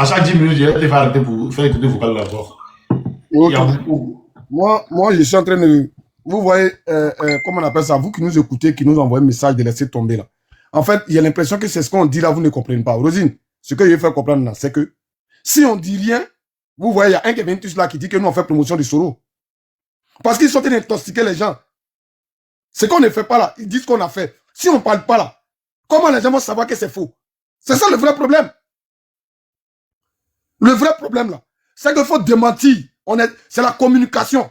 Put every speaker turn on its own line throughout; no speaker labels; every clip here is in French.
À chaque 10 minutes, je vais te faire arrêter pour faire écouter vocal d'abord. Il y a
Ok.
beaucoup.
Moi, je suis en train de... Vous voyez, comment on appelle ça? Vous qui nous écoutez, qui nous envoyez un message de laisser tomber là. En fait, il y a l'impression que c'est ce qu'on dit là, vous ne comprenez pas. Rosine, ce que je vais faire comprendre là, c'est que si on dit rien, vous voyez, il y a un Kevin Tuss là qui dit que nous on fait promotion de Soro. Parce qu'ils sont en train d'intoxiquer les gens. Ce qu'on ne fait pas là, ils disent qu'on a fait. Si on ne parle pas là, comment les gens vont savoir que c'est faux? C'est ça le vrai problème. Le vrai problème là, c'est qu'il faut démentir. C'est la communication.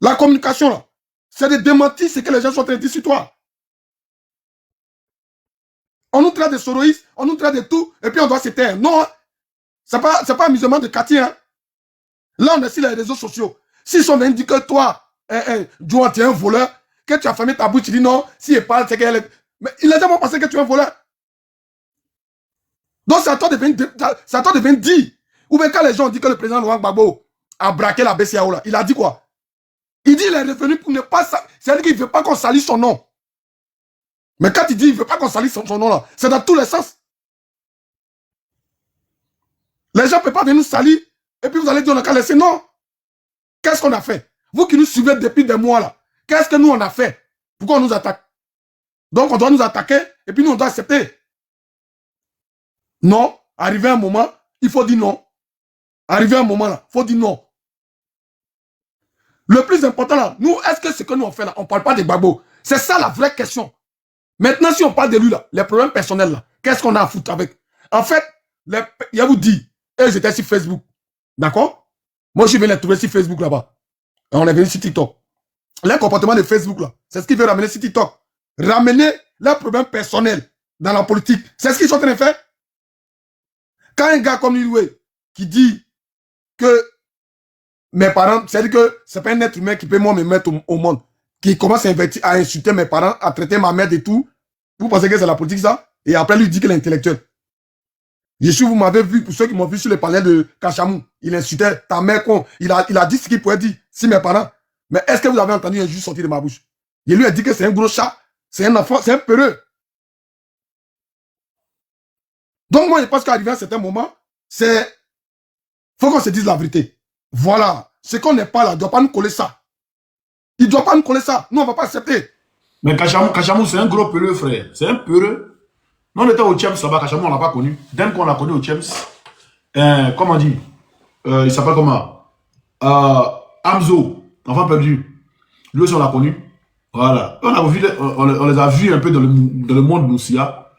La communication là, c'est de démentir ce que les gens sont en train de dire sur toi. On nous traite de soroïstes, on nous traite de tout, et puis on doit se taire. Non, hein. C'est pas amusement de quartier. Hein. Là, on est sur les réseaux sociaux. S'ils sont venus dire que toi, Joan, tu es un voleur, que tu as fermé ta bouche, tu dis non, si il parle, c'est qu'elle est... Mais il a jamais pensé que tu es un voleur. Donc c'est à toi de venir dire. Ou bien quand les gens disent que le président Laurent Gbagbo a braqué la BCAO là, il a dit quoi? Il dit qu'il est revenu pour ne pas... C'est-à-dire qu'il ne veut pas qu'on salisse son nom. Mais quand il dit qu'il ne veut pas qu'on salisse son nom là, c'est dans tous les sens. Les gens ne peuvent pas venir nous salir et puis vous allez dire on a qu'à laisser. Non. Qu'est-ce qu'on a fait? Vous qui nous suivez depuis des mois là, qu'est-ce que nous on a fait? Pourquoi on nous attaque? Donc on doit nous attaquer et puis nous on doit accepter. Non. Arrivé un moment, il faut dire non. Arrivé un moment là, il faut dire non. Le plus important là, nous, est-ce que ce que nous on fait là, on ne parle pas de Gbagbo? C'est ça la vraie question. Maintenant, si on parle de lui là, les problèmes personnels là, qu'est-ce qu'on a à foutre avec? En fait, il vous dit, j'étais sur Facebook. D'accord? Moi, je suis venu les trouver sur Facebook là-bas. Et on est venu sur TikTok. Les comportements de Facebook là, c'est ce qui veut ramener sur TikTok. Ramener leurs problèmes personnels dans la politique. C'est ce qu'ils sont en train de faire. Quand un gars comme lui, qui dit que mes parents, c'est-à-dire que c'est pas un être humain qui peut moi me mettre au monde, qui commence à insulter mes parents, à traiter ma mère et tout, vous pensez que c'est la politique ça? Et après lui dit qu'il est intellectuel. Yeshua, vous m'avez vu, pour ceux qui m'ont vu sur le panel de Kachamou, il insultait ta mère con. Il a dit ce qu'il pouvait dire, si mes parents. Mais est-ce que vous avez entendu un juge sortir de ma bouche? Il lui a dit que c'est un gros chat, c'est un enfant, c'est un peureux. Donc moi, je pense qu'arrivé à un certain moment, faut qu'on se dise la vérité. Voilà. Ce qu'on n'est pas là, il ne doit pas nous coller ça. Il ne doit pas nous coller ça. Nous, on ne va pas accepter.
Mais Kachamou, c'est un gros peureux, frère. C'est un peureux. Nous, on était au Tchems là-bas. Kachamou, on ne l'a pas connu. Dès qu'on l'a connu au Tchems, comment on dit il s'appelle comment Amzo, enfant perdu. Lui aussi, on l'a connu. Voilà. On les a vus un peu dans le monde Moussia.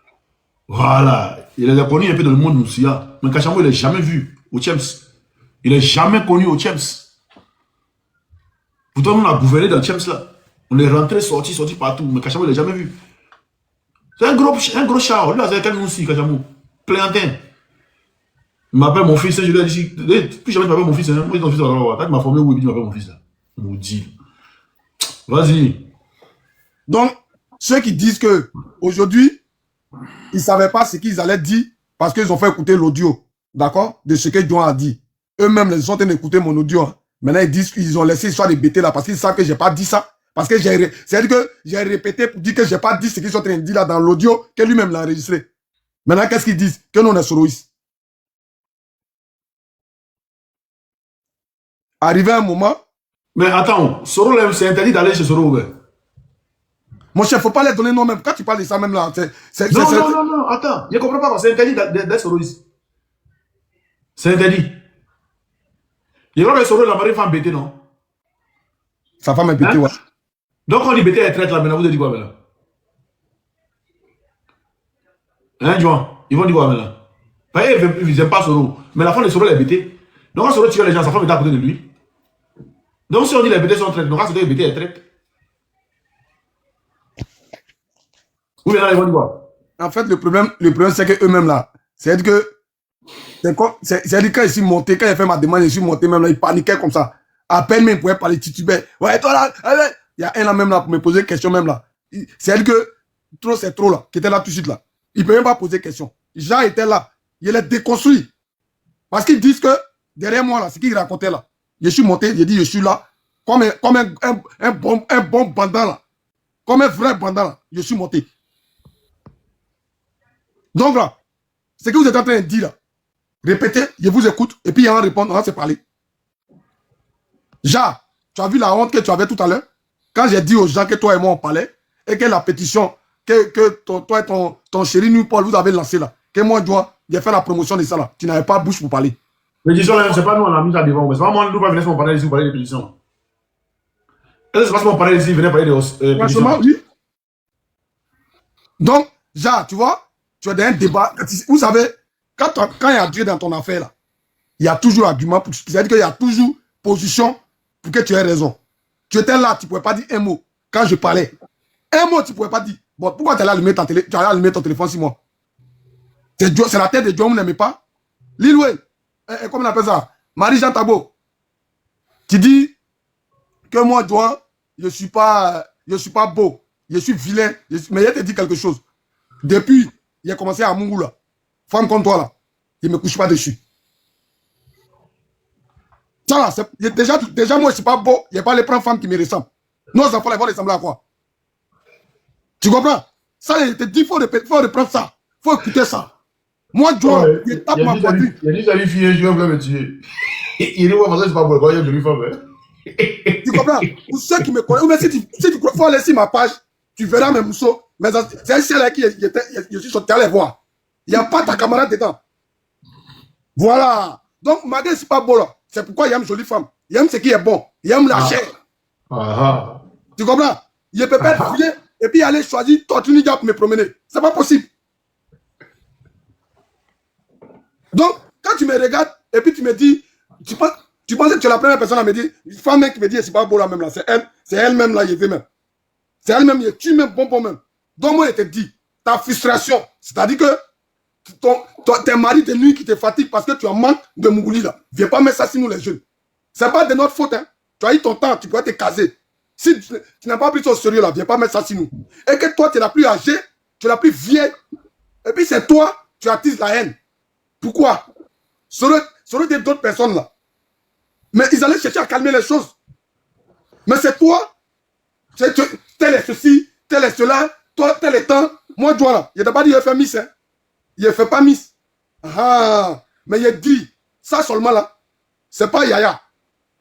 Voilà. Il les a connus un peu dans le monde Moussia. Mais Kachamou, il n'est jamais vu au Tchems. Il n'est jamais connu au Tchems. Pourtant, on a gouverné dans le Tchems là. On est rentré, sorti partout. Mais Kachamou, il n'est jamais vu. C'est un gros chat. Lui, c'est quelqu'un aussi, Kachamou. Pléantin. Il m'appelle mon fils. Je lui ai dit, plus jamais tu m'appelles mon fils. Moi, ton fils, quand tu m'as formé, oui, tu m'appelles mon fils. Maudit. Vas-y.
Donc, ceux qui disent que aujourd'hui, ils ne savaient pas ce qu'ils allaient dire parce qu'ils ont fait écouter l'audio, d'accord, de ce que Dieu a dit. Eux-mêmes, ils sont en train d'écouter mon audio. Hein. Maintenant, ils disent qu'ils ont laissé l'histoire de bêter là parce qu'ils savent que je n'ai pas dit ça. Parce que c'est-à-dire que j'ai répété pour dire que je n'ai pas dit ce qu'ils sont en train de dire là dans l'audio, que lui-même l'a enregistré. Maintenant, qu'est-ce qu'ils disent? Que nous, on est soroïstes. Arrivé un moment...
Mais attends, Soro, c'est interdit d'aller chez Soro, ouais.
Mon chef, il ne faut pas les donner non même. Quand tu parles de ça même là,
non, attends. Je ne comprends pas, c'est interdit d'être soroïste. C'est interdit. Je crois que Soro, la marine femme bêtée, non?
Sa femme est bêtée, ouais.
Donc, quand on dit bêtée, elle traite là, maintenant, vous avez dit quoi, maintenant? Hein, Joan? Ils vont dire quoi, maintenant? Parce qu'ils n'aiment pas Soro. Mais la femme de Soro, elle est bêtée. Donc, quand Soro tue les gens, sa femme est à côté de lui. Donc, si on dit les bêtés sont traites, donc quand c'est des bêtés, elles traitent. Ou bien là, ils vont dire quoi?
En fait, le problème c'est qu'eux-mêmes là, c'est que c'est-à-dire quand je suis monté, quand j'ai fait ma demande, je suis monté même là, ils paniquaient comme ça. À peine même, ils pouvaient parler titubé. Ouais, toi là, allez. Il y a un là même là pour me poser une question même là. C'est-à-dire que trop c'est trop là, qui était là tout de suite là. Il ne peut même pas poser question. Jean était là, il est déconstruit. Parce qu'ils disent que derrière moi là, ce qu'ils racontaient là, je suis monté, j'ai dit je suis là, comme un bon bandant là, comme un vrai bandant là, je suis monté. Donc là, ce que vous êtes en train de dire là, Répétez, je vous écoute, et puis il y a un répondre, on va se parler. Ja, tu as vu la honte que tu avais tout à l'heure? Quand j'ai dit aux gens que toi et moi on parlait, et que la pétition que toi et ton chéri nous, Paul, vous avez lancé là, que moi, j'ai fait la promotion de ça là, tu n'avais pas bouche pour parler.
Pétition, c'est pas nous, on a mis ça devant. C'est pas moi, nous, pas venir sur mon parler ici, vous parler de pétition. Est-ce que c'est parce qu'on parlait ici, venez parler de pétition?
Oui. Donc, Ja, tu vois, tu as un débat. Vous savez, quand il y a Dieu dans ton affaire là, il y a toujours argument, c'est-à-dire qu'il y a toujours position pour que tu aies raison. Tu étais là, tu ne pouvais pas dire un mot. Quand je parlais, un mot, tu ne pouvais pas dire. Bon, pourquoi tu allais allumer ton téléphone sur moi? C'est la tête de Dieu, on n'aimait pas. Lilwe, comment on appelle ça? Marie-Jean Tabo. Tu dis que moi, je ne suis pas beau. Je suis vilain. Mais je te dis quelque chose. Depuis, il a commencé à Mungou là. Femme comme toi là. Il ne me couche pas dessus. Ça là, déjà moi, je ne suis pas beau. Il n'y a pas les prendre femmes qui me ressemblent. Nos enfants, ils vont ressembler à quoi? Tu comprends? Ça, il te dit, il faut reprendre ça. Il faut écouter ça. Moi, je tape ma poitrine.
Il a dit, salut fille, je vais me tuer. Il dit, ouais, parce que c'est pas pour le croire, je lui fais.
Tu comprends? Pour ceux qui me connaissent, mais si tu faut aller sur ma page, tu verras mes mousseaux. Mais c'est un ciel qui je suis sorti à les voir. Il n'y a pas ta camarade dedans. Voilà. Donc, malgré c'est pas beau là. C'est pourquoi il aime jolie femme. Il aime ce qui est bon. Il aime la chair. Tu comprends? Il peut pas être vieux et puis aller choisir Tortuniga pour me promener. C'est pas possible. Donc, quand tu me regardes et puis tu me dis, tu penses que tu es la première personne à me dire, une femme qui me dit, c'est pas beau là même là, c'est elle-même là, il veut même. C'est elle-même, il tue même, bon même. Donc, moi, je te dis, ta frustration, c'est-à-dire que tes maris de nuit qui te fatiguent parce que tu as manque de Mougouli là, viens pas mettre ça sur nous les jeunes. C'est pas de notre faute, hein. Tu as eu ton temps, tu peux te caser. Si tu n'as pas pris ça au sérieux là, viens pas mettre ça sur nous. Et que toi, tu es la plus âgée, tu es la plus vieille, et puis c'est toi, tu attises la haine. Pourquoi? Ça aurait été d'autres personnes là. Mais ils allaient chercher à calmer les choses. Mais c'est toi, tel est ceci, tel est cela, toi, tel est temps. Moi, je là. Il n'a pas dit qu'il fait Miss. Hein. Il ne fait pas Miss. Ah, mais il dit, ça seulement là, c'est pas Yaya.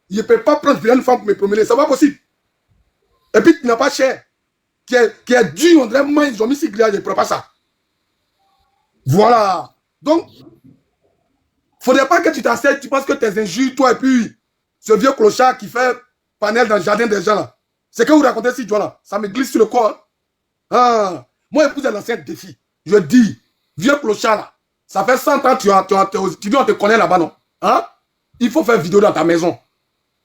Il ne peut pas prendre une femme pour me promener. C'est pas possible. Et puis, tu n'as pas cher. Qui est dû, on dirait, moi, ils ont mis si grillage, je ne prends pas ça. Voilà. Donc, faudrait pas que tu t'asseyes, tu penses que tes injures, toi et puis ce vieux clochard qui fait panel dans le jardin des gens là. C'est que vous racontez si toi là, ça me glisse sur le corps. Hein? Ah, moi je vous ai lancé un défi. Je dis, vieux clochard là, ça fait 100 ans tu dis on te connaît là-bas non? Hein? Il faut faire vidéo dans ta maison.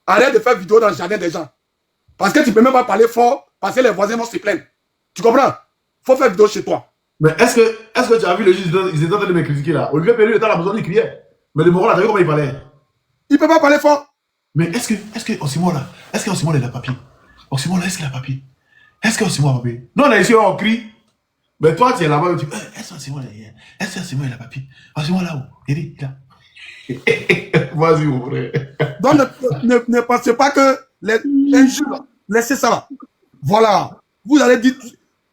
Arrête de faire vidéo dans le jardin des gens. Parce que tu peux même pas parler fort, parce que les voisins vont se plaindre. Tu comprends? Faut faire vidéo chez toi.
Mais est-ce que tu as vu le juge, ils étaient en train de me critiquer là? Olivier Pellu était à la maison, il criait. Mais le Moron là, t'as vu comment il parlait?
Il peut pas parler fort.
Mais est-ce que Osimon là, est-ce qu'Osimon il a papier? Osimon là, est-ce qu'il a papier? Est-ce qu'Osimon a papier? Non, là ici on crie. Mais toi tu es là-bas, tu dis, est-ce qu'Osimon il a papier? Osimon là où? Il dit, là. Vas-y, mon frère.
Donc ne pensez pas que les injures, laissez ça là. Voilà. Vous allez dire.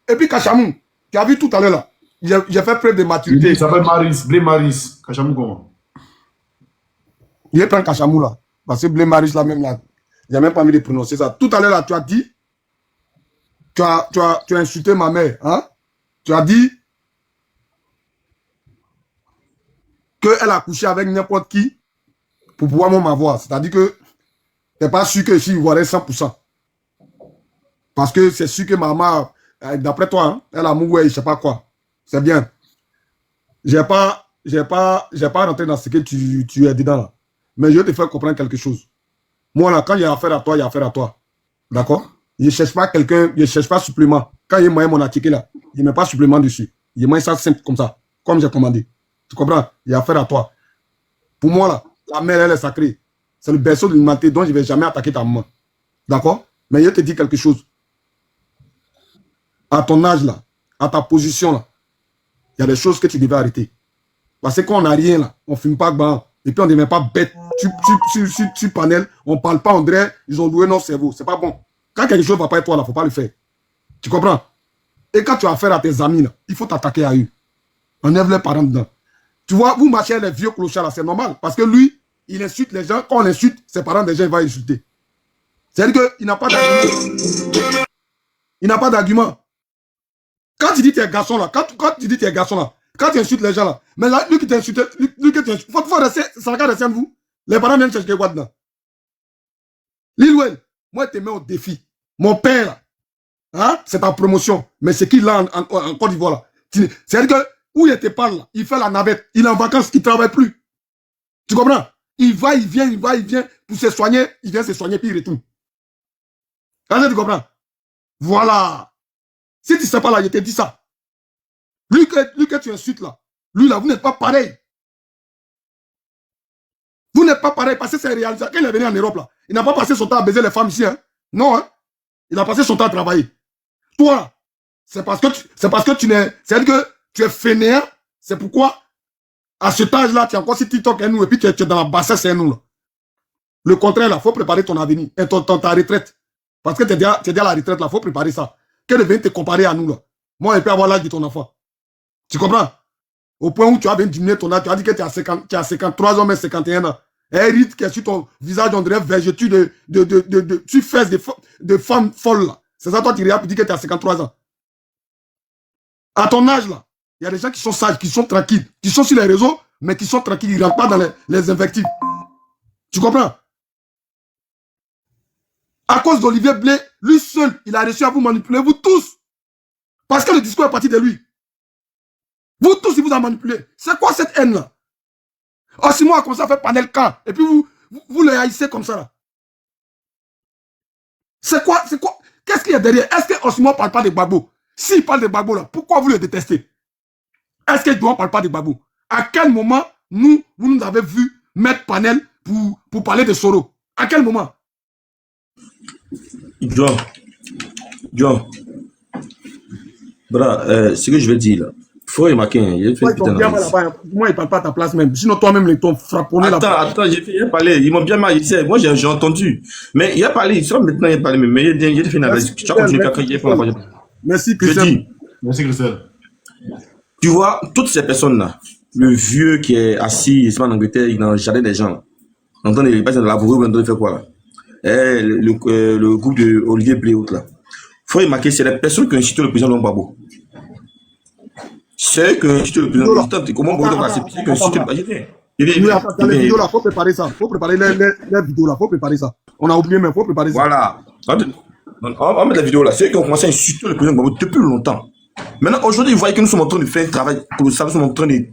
Et puis Kachamou, tu as vu tout à l'heure là. J'ai fait preuve de maturité.
Il s'appelle Maris, Blé Maris. Kachamou comment?
Il prend Kachamou là. Parce que Blé Maris là même là. Il n'a même pas envie de prononcer ça. Tout à l'heure là, tu as dit. Tu as insulté ma mère. Hein? Tu as dit. Qu'elle a couché avec n'importe qui. Pour pouvoir m'avoir. C'est-à-dire que. Tu n'es pas sûr que si il voirait 100%. Parce que c'est sûr que maman. D'après toi, hein, elle a mouru, je ne sais pas quoi. C'est bien. Je n'ai pas rentré dans ce que tu es dedans là. Mais je vais te faire comprendre quelque chose. Moi là, quand il y a affaire à toi, il y a affaire à toi. D'accord? Je ne cherche pas quelqu'un, je ne cherche pas supplément. Quand il y a moyen mon article là, je ne mets pas supplément dessus. Il y a moyen ça simple comme ça. Comme j'ai commandé. Tu comprends? Il y a affaire à toi. Pour moi là, la mère elle est sacrée. C'est le berceau de l'humanité dont je ne vais jamais attaquer ta maman. D'accord? Mais je te dis quelque chose. À ton âge là, à ta position là, il y a des choses que tu devais arrêter. Parce que quand on n'a rien là, on ne fume pas grand. Et puis on ne devient pas bête. Tu panel, on ne parle pas, on dirait, ils ont loué notre cerveau. C'est pas bon. Quand quelque chose ne va pas être toi là, il ne faut pas le faire. Tu comprends? Et quand tu as affaire à tes amis là, il faut t'attaquer à eux. Enlève les parents dedans. Tu vois, vous marchez les vieux clochards là, c'est normal. Parce que lui, il insulte les gens. Quand on l'insulte, ses parents déjà, il va insulter. C'est-à-dire qu'il n'a pas d'argument. Il n'a pas d'argument. Quand tu dis tu es garçon là, quand tu dis tu es garçon là, quand tu insultes les gens là, mais là, lui qui t'insulte, lui qui t'insulte, faut rester, ça va rester de vous. Les parents viennent chercher quoi dedans? Lil Wayne, moi, je te mets au défi. Mon père là, hein, c'est ta promotion. Mais c'est qui là en Côte d'Ivoire là? C'est-à-dire que, où il te parle là, il fait la navette, il est en vacances, il ne travaille plus. Tu comprends? Il va, il vient pour se soigner, il vient se soigner, puis il retourne. Est-ce que tu comprends? Voilà. Si tu ne sais pas là, je te dis ça. Lui que tu insultes là, lui là, vous n'êtes pas pareil. Vous n'êtes pas pareil, parce que c'est réalisé. Quand il est venu en Europe là, il n'a pas passé son temps à baiser les femmes ici, hein? Non, hein? Il a passé son temps à travailler. Toi, c'est parce que tu n'es, c'est-à-dire que tu es fainéant, c'est pourquoi, à cet âge-là, tu es encore sur TikTok et nous, et puis tu es dans la bassesse et nous, là. Le contraire, là, il faut préparer ton avenir, et ta retraite. Parce que tu es déjà à la retraite, là, il faut préparer ça. Qu'elle vienne te comparer à nous, là. Moi, je peux avoir l'âge de ton enfant. Tu comprends? Au point où tu as bien diminué ton âge, tu as dit que tu as 53 ans, mais 51 ans. Et rite qui est sur ton visage, on dirait vergeture tu fais de femmes folles, là. C'est ça, toi, tu regardes et tu dis que tu as 53 ans. À ton âge, là, il y a des gens qui sont sages, qui sont tranquilles, qui sont sur les réseaux, mais qui sont tranquilles, ils ne rentrent pas dans les invectives. Tu comprends? À cause d'Olivier Blé, lui seul, il a réussi à vous manipuler, vous tous. Parce que le discours est parti de lui. Vous tous, il vous a manipulé. C'est quoi cette haine-là? Osimo a commencé à faire panel camp, et puis vous le haïssez comme ça, là. C'est quoi? Qu'est-ce qu'il y a derrière? Est-ce que Osimo ne parle pas de Gbagbo? S'il parle de Gbagbo, là, pourquoi vous le détestez? Est-ce que Douan ne parle pas de Gbagbo? À quel moment, vous nous avez vu mettre panel pour parler de Soro? À quel moment?
John, bra, ce que je veux dire là, il faut remarquer, il fait
moi, il ne parle pas à ta place même. Sinon, toi-même, les ton frapponné là.
Attends, j'ai parlé, ils m'ont bien maïsé. Moi, j'ai entendu. Mais il a parlé, il sort maintenant, il a parlé, mais il a fait une analyse. Tu as continué après, il a fait la prochaine.
Merci, Christian.
Merci, Christian.
Tu vois, toutes ces personnes-là, le vieux qui est assis, en Angleterre, il est dans le jardin des gens. On entend les personnes de la bourreau, on fait quoi là? Le groupe de Olivier Bléaut là. Il faut remarquer, c'est les personnes qui ont incité le président Lomgbabo. C'est eux qui ont incité le président Lomgbabo. Comment vous pouvez accepter qu'ils ont incité le président?
Dans les vidéos là, il faut préparer ça. Il faut préparer les vidéos là, il faut préparer ça. On a oublié, mais il faut préparer ça.
Voilà. On va mettre la vidéo là. C'est eux qui ont commencé à insulter le président Lomgbabo depuis longtemps. Maintenant, aujourd'hui, ils voient que nous sommes en train de faire un travail colossal, nous sommes en train de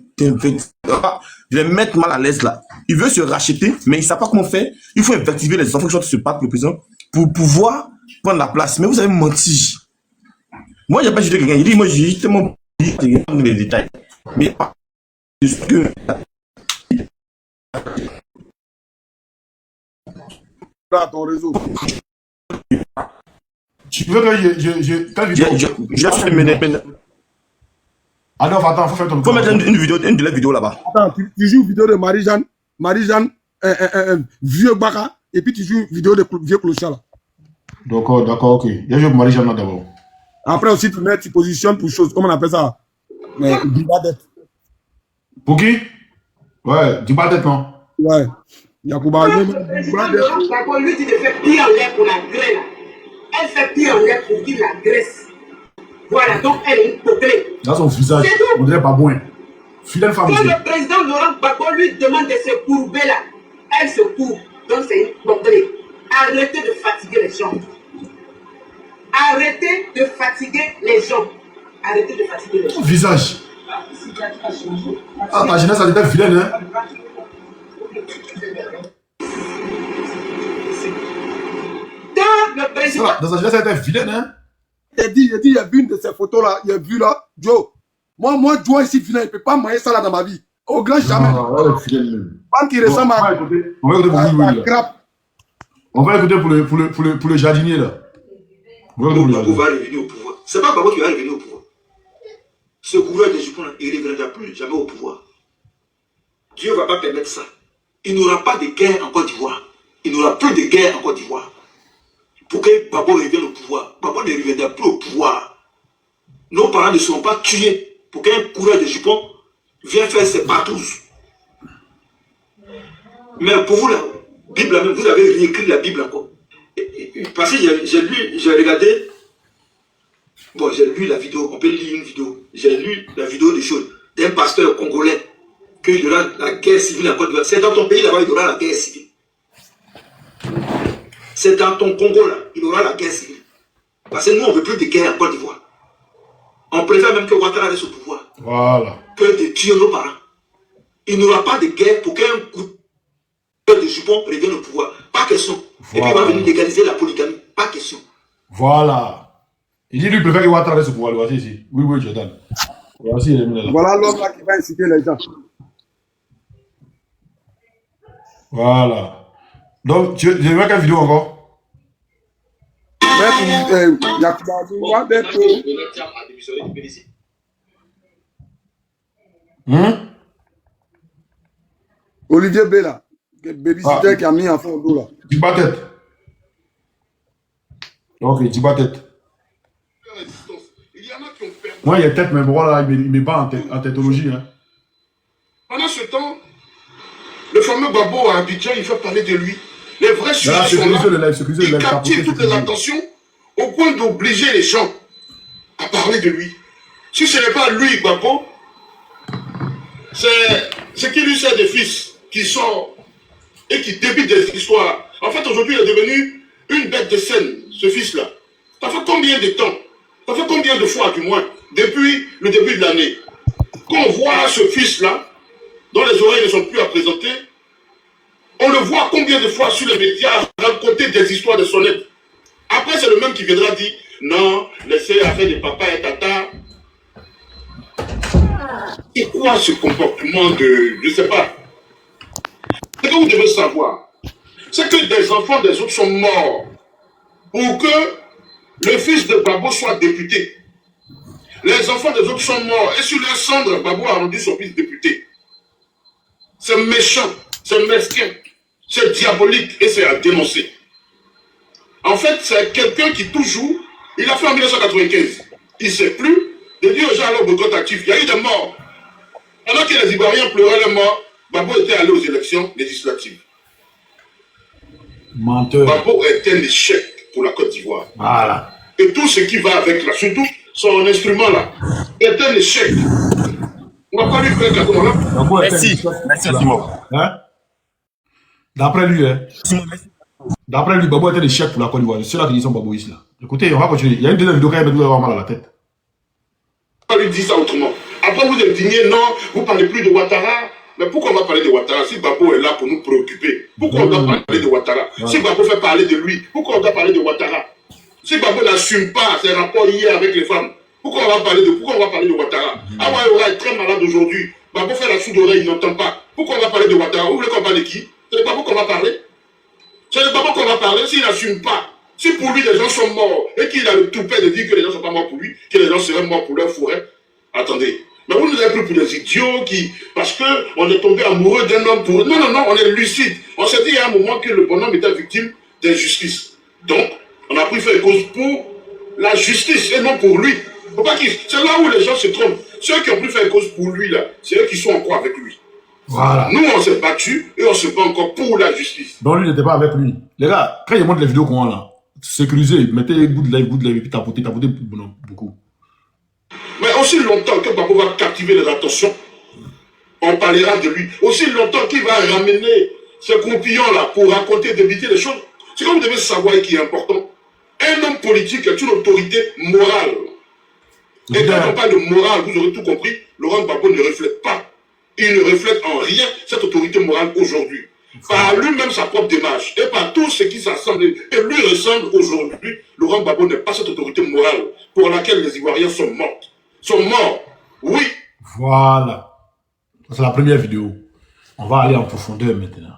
les mettre mal à l'aise là. Ils veulent se racheter, mais ils ne savent pas comment faire. Il faut invectiver les enfants qui sont se battre pour le président pour pouvoir prendre la place. Mais vous avez menti. Moi, il n'y a pas de quelqu'un. Il dit, moi, j'ai justement dit les détails. Mais de ce que.
Là, ton réseau.
Tu veux que
je suis mené.
Alors, attends, il faut faire ton.
Il faut mettre une de la vidéo là-bas.
Attends, tu joues une vidéo de Marie-Jeanne, vieux Baka, et puis tu joues une vidéo de vieux clochard là.
D'accord, ok. Il y a joué pour Marie-Jeanne là d'abord.
Après aussi, tu positionnes pour choses, comment on appelle ça? Dibadette.
Pour qui? Ouais, Dibadette, non?
Ouais. Yacouba.
Lui, tu te fais pire en l'air pour la grêle là. Elle fait pire en l'air pour dire la graisse. Voilà, donc elle est une potelée.
Dans son visage, on dirait pas bon. Fidèle femme.
Quand le président Laurent Gbagbo lui demande de se courber là, elle se courbe. Donc c'est une potelée. Arrêtez de fatiguer les gens. Arrêtez de fatiguer les gens. Arrêtez de fatiguer les gens.
Visage. Ah, ta jeunesse, elle était vilaine, hein?
Quand le président...
Dans sa jeunesse, elle était vilaine, hein?
Il y a vu une de ces photos là, il y a vu là, Joe. Moi, Joe ici, vilain, il ne peut pas manger ça là dans ma vie. Au grand jamais. Quand il ressemble à...
On va écouter pour le jardinier là.
Gbagbo va revenir au pouvoir. C'est pas Gbagbo qui va revenir au pouvoir. Ce coureur de Jupon, il ne reviendra plus jamais au pouvoir. Dieu ne va pas permettre ça. Il n'y aura pas de guerre en Côte d'Ivoire. Il n'y aura plus de guerre en Côte d'Ivoire. Pour que Gbagbo revienne au pouvoir. Gbagbo ne reviendra plus au pouvoir. Nos parents ne seront pas tués pour qu'un coureur de Jupon vient faire ses patrouilles. Mais pour vous, la Bible, même, vous avez réécrit la Bible encore. Parce que j'ai lu, j'ai regardé, bon, j'ai lu la vidéo, on peut lire une vidéo. J'ai lu la vidéo des choses d'un pasteur congolais qu'il y aura la guerre civile en Côte d'Ivoire. C'est dans ton pays là-bas, il y aura la guerre civile. C'est dans ton Congo là, il y aura la guerre civile. Parce que nous, on ne veut plus de guerre en Côte d'Ivoire. On préfère même que Ouattara reste au pouvoir.
Voilà.
Que de tuer nos parents. Il n'y aura pas de guerre pour qu'un coup de jupon revienne au pouvoir. Pas question.
Voilà.
Et puis il va venir légaliser la polygamie. Pas question.
Voilà. Il dit lui préfère que Ouattara reste au pouvoir. Voici ici. Oui, oui, Jordan. Voici, il est là.
Voilà l'homme là qui va inciter les gens.
Voilà. Donc, tu veux quelle vidéo encore?
Olivier B là, babysitter qui a mis en fond au dos là.
Djiba tête. Ok, Djiba tête. Moi, il y a tête, mais voilà, il me bat en tétologie. Hein.
Pendant ce temps, le fameux Babo à Abidjan, il fait parler de lui. Les vrais sujets sont là. Il captive toute l'attention au point d'obliger les gens à parler de lui. Si ce n'est pas lui, Babo, c'est ce qui lui sert des fils qui sont et qui débitent des histoires. En fait, aujourd'hui, il est devenu une bête de scène, ce fils-là. Ça fait combien de temps? Ça fait combien de fois, du moins, depuis le début de l'année, qu'on voit ce fils-là, dont les oreilles ne sont plus à présenter, on le voit combien de fois sur les médias raconter des histoires de sonnettes. Après, c'est le même qui viendra dire, non, laissez affaire de papa et tata. C'est quoi ce comportement de, je ne sais pas. Ce que vous devez savoir, c'est que des enfants des autres sont morts pour que le fils de Babo soit député. Les enfants des autres sont morts et sur leur cendre, Babo a rendu son fils député. C'est méchant, c'est mesquin, c'est diabolique et c'est à dénoncer. En fait, c'est quelqu'un qui toujours, il a fait en 1995, il ne sait plus, de dire aux gens alors boycott actif, il y a eu des morts. Pendant que les Ivoiriens pleuraient les morts, Babo était allé aux élections législatives.
Menteur.
Babo est un échec pour la Côte d'Ivoire.
Voilà.
Et tout ce qui va avec là, surtout son instrument là, est un échec. On va pas lui faire cadeau là.
Merci, merci Simon.
Hein? D'après lui, hein? D'après lui, Babo était un échec pour la Côte d'Ivoire. C'est là qu'ils sont baboïstes là. Écoutez, on va continuer. Il y a une deuxième vidéo quand même, vous avoir mal à la tête.
On va lui dire ça autrement. Après, vous indignez, non, vous ne parlez plus de Ouattara. Mais pourquoi on va parler de Ouattara si Babo est là pour nous préoccuper? Pourquoi on doit parler de Ouattara? Si Babo fait parler de lui, pourquoi on doit parler de Ouattara? Si Babo n'assume pas ses rapports hier avec les femmes, pourquoi on va parler de Ouattara? Awa est très malade aujourd'hui. Babo fait la sourde oreille, il n'entend pas. Pourquoi on va parler de Ouattara? Vous voulez qu'on parle de qui? C'est de Babo qu'on va parler? C'est de Babo qu'on va parler s'il n'assume pas. Si pour lui les gens sont morts et qu'il a le toupet de dire que les gens ne sont pas morts pour lui, que les gens seraient morts pour leur forêt, attendez. Mais vous nous avez pris pour des idiots qui, parce qu'on est tombé amoureux d'un homme pour... Non, non, non, on est lucide. On s'est dit à un moment que le bonhomme était victime d'injustice. Donc, on a pris fait cause pour la justice et non pour lui. Faut pas qu'il... C'est là où les gens se trompent. Ceux qui ont pris faire cause pour lui, là, c'est eux qui sont encore avec lui.
Voilà.
Nous, on s'est battus et on se bat encore pour la justice.
Donc lui n'était pas avec lui. Les gars, quand il montre les vidéos qu'on a là, sécurisez, mettez good live, et puis tapotez beaucoup.
Mais aussi longtemps que Babo va captiver les attentions, on parlera de lui. Aussi longtemps qu'il va ramener ce groupillon-là pour raconter, débiter les choses. C'est que vous devez savoir qui est important. Un homme politique est une autorité morale. Et quand on parle de morale, vous aurez tout compris, Laurent Gbagbo ne reflète pas. Il ne reflète en rien cette autorité morale aujourd'hui. Par lui-même sa propre démarche et par tout ce qui s'assemble et lui ressemble aujourd'hui, Laurent Gbagbo n'est pas cette autorité morale pour laquelle les Ivoiriens sont morts. Sont morts, oui.
Voilà. C'est la première vidéo. On va aller en profondeur maintenant.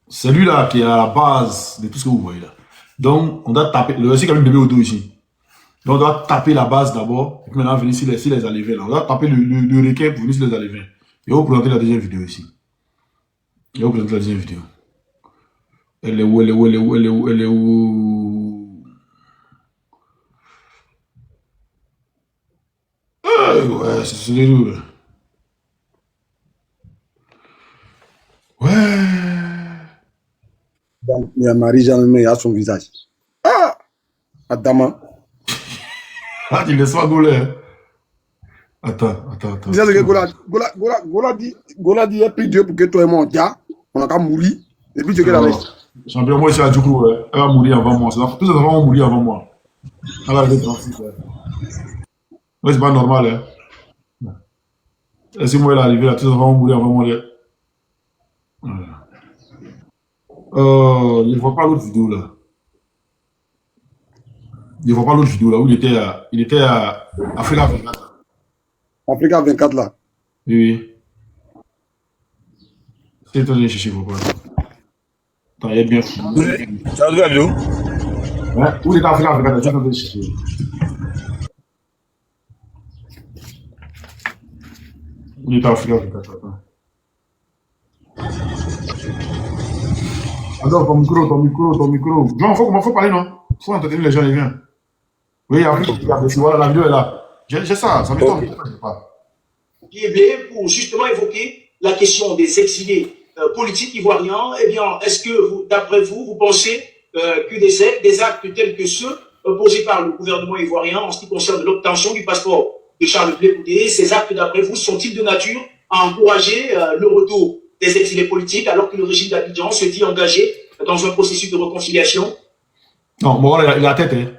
C'est lui là qui est à la base de tout ce que vous voyez là. Donc, on doit taper. Le récit quand même bébé au dos ici. Donc, on doit taper la base d'abord. Et puis maintenant, venir sur les alévins là. On doit taper le requin pour venir sur les alévins. Et on va vous présenter la deuxième vidéo ici. Et on va vous présenter la deuxième vidéo. Elle est où, elle est où, elle est où, elle est où, elle est où? Ouais, c'est celui-là.
Il y a Marie-Jeanne, mais il y a son visage. Ah! Adama.
Ah, tu laisses pas gauler. Hein. Attends.
C'est ce que Gola dit, il a pris Dieu pour que toi et moi, on a qu'à mourir. Et puis tu es là.
Champion, moi, je suis à Djoukou. Elle va mourir avant moi. Tous les enfants vont mourir avant moi. Elle va être 36. Ouais, c'est pas normal. Hein. Et si moi, elle est arrivée là, tous les enfants vont mourir avant moi. Je ne vois pas l'autre vidéo là. Où il était à Africa 24.
Africa 24 là.
Oui. C'est toi de chercher, il faut pas. Attends, il est bien fou.
Tu as vu la vidéo?
Ouais. Où il est à Africa 24, tu es en train de chercher. Où il est à Africa 24, attends. Attends, ton micro. Jean, faut parler, non? Faut entretenir les gens, les viens. Oui, voilà, la vidéo est là. J'ai ça m'étonne.
Qui est venu pour justement évoquer la question des exilés politiques ivoiriens. Eh bien, est-ce que, d'après vous, vous pensez que des actes tels que ceux posés par le gouvernement ivoirien en ce qui concerne l'obtention du passeport de Charles Blé Goudé, ces actes, d'après vous, sont-ils de nature à encourager le retour des exilés politiques alors que le régime d'Abidjan se dit engagé dans un processus de réconciliation?
Non, moi, il a tête. Hein.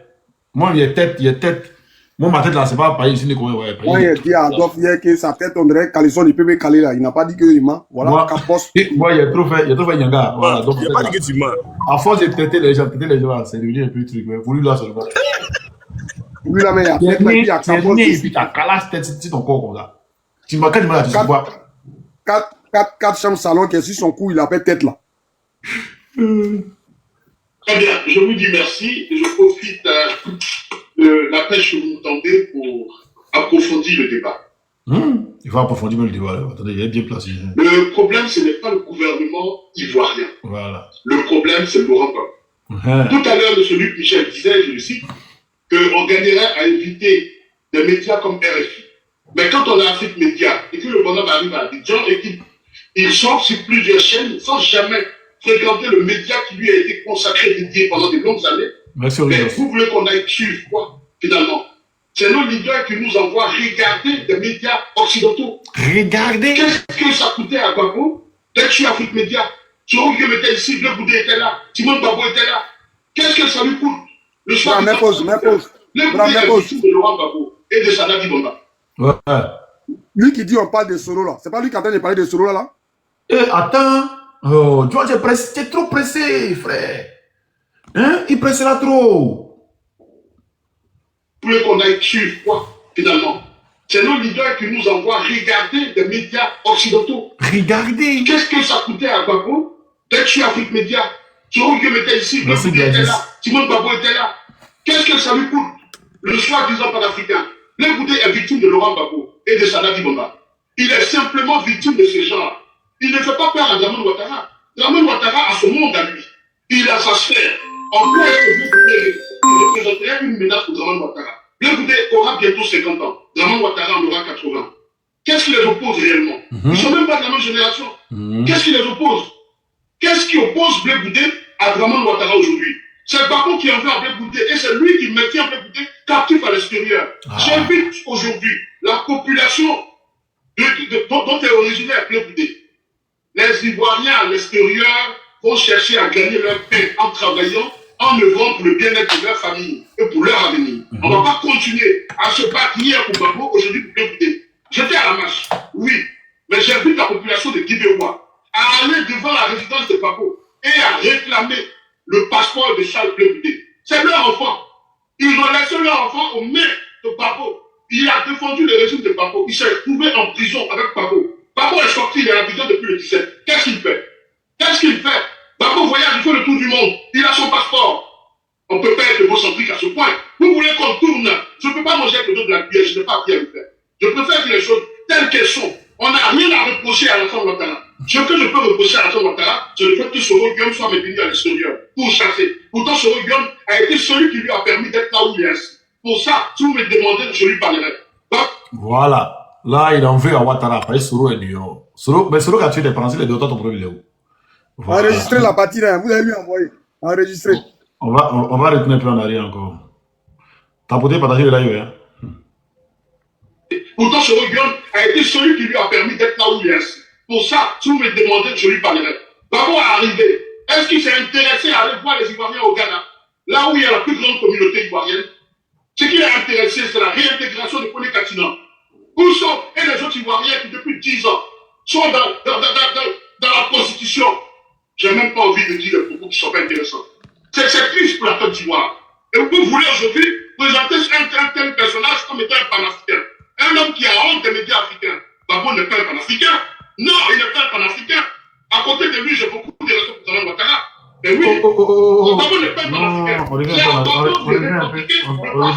Moi, il a tête. Moi, ma tête là, c'est pas pareil ici, les Coréens. Ouais,
moi, il a dit à Adolphe hier que sa tête, on dirait Calisson, il peut me caler là. Il n'a pas dit qu'il ment. Voilà,
moi, il a trop fait Nyanga. Voilà, donc,
il n'a pas dit que tu mens.
À force de traiter les gens là, c'est devenu un peu truc. Pour lui là, c'est le bon.
Lui là, mais il y a
né, et puis t'as calasse tête sur ton corps comme ça. Tu m'as quand même tu vois.
4 chambres salon qui est sur son cou, il appelle tête là.
Très bien, je vous dis merci. Je profite de la pêche que vous me tendez pour approfondir le débat.
Il faut approfondir le débat. Là. Attendez, il est bien placé.
Le problème, ce n'est pas le gouvernement ivoirien.
Voilà.
Le problème, c'est Laurent Gbagbo. Tout à l'heure, M. Luc Michel disait, je le cite, qu'on gagnerait à éviter des médias comme RFI. Mais quand on a Afrique Média et que le bonhomme arrive à Abidjan et qu'il sort sur plusieurs chaînes sans jamais fréquenter le média qui lui a été consacré, dédié pendant de longues années, mais vous voulez qu'on aille suivre quoi, finalement? C'est nos leaders qui nous envoient regarder des médias occidentaux.
Regardez.
Qu'est-ce que ça coûtait à Gbagbo d'être sur Afrique Média? Soro Guillaume était ici, Blé Goudé était là, Simone Gbagbo était là. Qu'est-ce que ça lui coûte? Le choix
de
Laurent Gbagbo et de Sada Dibonda.
Ouais.
Lui qui dit on parle de Soro là, c'est pas lui qui est en train de parler de Soro là?
Attends. Oh, tu vois, t'es trop pressé, frère. Hein? Il pressera trop.
Vous voulez qu'on aille suivre quoi, finalement? C'est nos leaders qui nous envoient regarder des médias occidentaux.
Regardez.
Qu'est-ce que ça coûtait à Gbagbo d'être sur Afrique Média? Soro Guillaume était ici, Blé Goudé était là, Simone Gbagbo était là. Qu'est-ce que ça lui coûte? Le soi-disant panafricain. Blé Goudé est victime de Laurent Gbagbo et de Sada Dibonda. Il est simplement victime de ces gens-là. Il ne fait pas peur à Dramane Ouattara. Dramane Ouattara a son monde à lui. Il a sa sphère. En quoi est-ce que Blé Goudé représenterait une menace pour Dramane Ouattara? Blé Goudé aura bientôt 50 ans. Dramane Ouattara en aura 80. Qu'est-ce qui les oppose réellement? Ils ne sont même pas de la même génération. Qu'est-ce qui les oppose? Qu'est-ce qui oppose Blé Goudé à Dramane Ouattara aujourd'hui? C'est Gbagbo qui en veut à Blé Goudé et c'est lui qui maintient Blé Goudé captif à l'extérieur. J'invite aujourd'hui la population dont est originaire Blé Goudé. Les Ivoiriens à l'extérieur vont chercher à gagner leur pain en travaillant, en œuvrant pour le bien-être de leur famille et pour leur avenir. On ne va pas continuer à se battre hier pour Gbagbo, aujourd'hui pour Blé Goudé. J'étais à la marche, oui, mais j'invite la population de Guibéois à aller devant la résidence de Gbagbo et à réclamer le passeport de Charles Blé Goudé. C'est leur enfant. Ils ont laissé leur enfant aux mains de Gbagbo. Il a défendu le régime de Gbagbo. Il s'est retrouvé en prison avec Gbagbo. Gbagbo est sorti, il est à Abidjan depuis le 17. Qu'est-ce qu'il fait? Gbagbo voyage, il fait le tour du monde. Il a son passeport. On ne peut pas être égocentrique à ce point. Vous voulez qu'on tourne? Je ne peux pas manger avec le dos de la cuillère, je n'ai pas bien le faire. Je préfère dire les choses telles qu'elles sont. On n'a rien à reprocher à l'ensemble Ouattara. Ce que je peux reprocher à l'ensemble Ouattara, c'est le fait que Soro Guillaume soit maintenu à l'extérieur pour chasser. Pourtant, Soro Guillaume a été celui qui lui a permis d'être là où il est assis. Pour ça, si vous me demandez, je lui parlerai.
Voilà. Là, il en veut à Ouattara. Après, Soro est New York. Mais Soro a tué des Français, les deux autres ont pris le Voilà.
Enregistrez la partie là, vous allez lui envoyer. Enregistrez.
On va retourner un peu en arrière encore. Tapoter, partager le live. Hein.
Pourtant, ce Guillaume a été celui qui lui a permis d'être là où il est assis. Pour ça, si vous me demandez, je lui parlerai. Babo est arrivé. Est-ce qu'il s'est intéressé à aller voir les Ivoiriens au Ghana, là où il y a la plus grande communauté ivoirienne? Ce qui l'a intéressé, c'est la réintégration de Kone Katina. Où sont et les autres Ivoiriens qui, depuis 10 ans, sont dans la prostitution? J'ai même pas envie de dire les propos qui sont pas intéressants. C'est triste pour la Côte d'Ivoire. Et vous voulez aujourd'hui présenter un tel personnage comme étant un panafricain. Un homme qui a honte des médias africains. Babo n'est pas un panafricain. Non, il n'est pas un panafricain. À côté de lui, j'ai beaucoup de respect pour Alain Ouattara. Mais oui, Babo n'est pas un panafricain.
On revient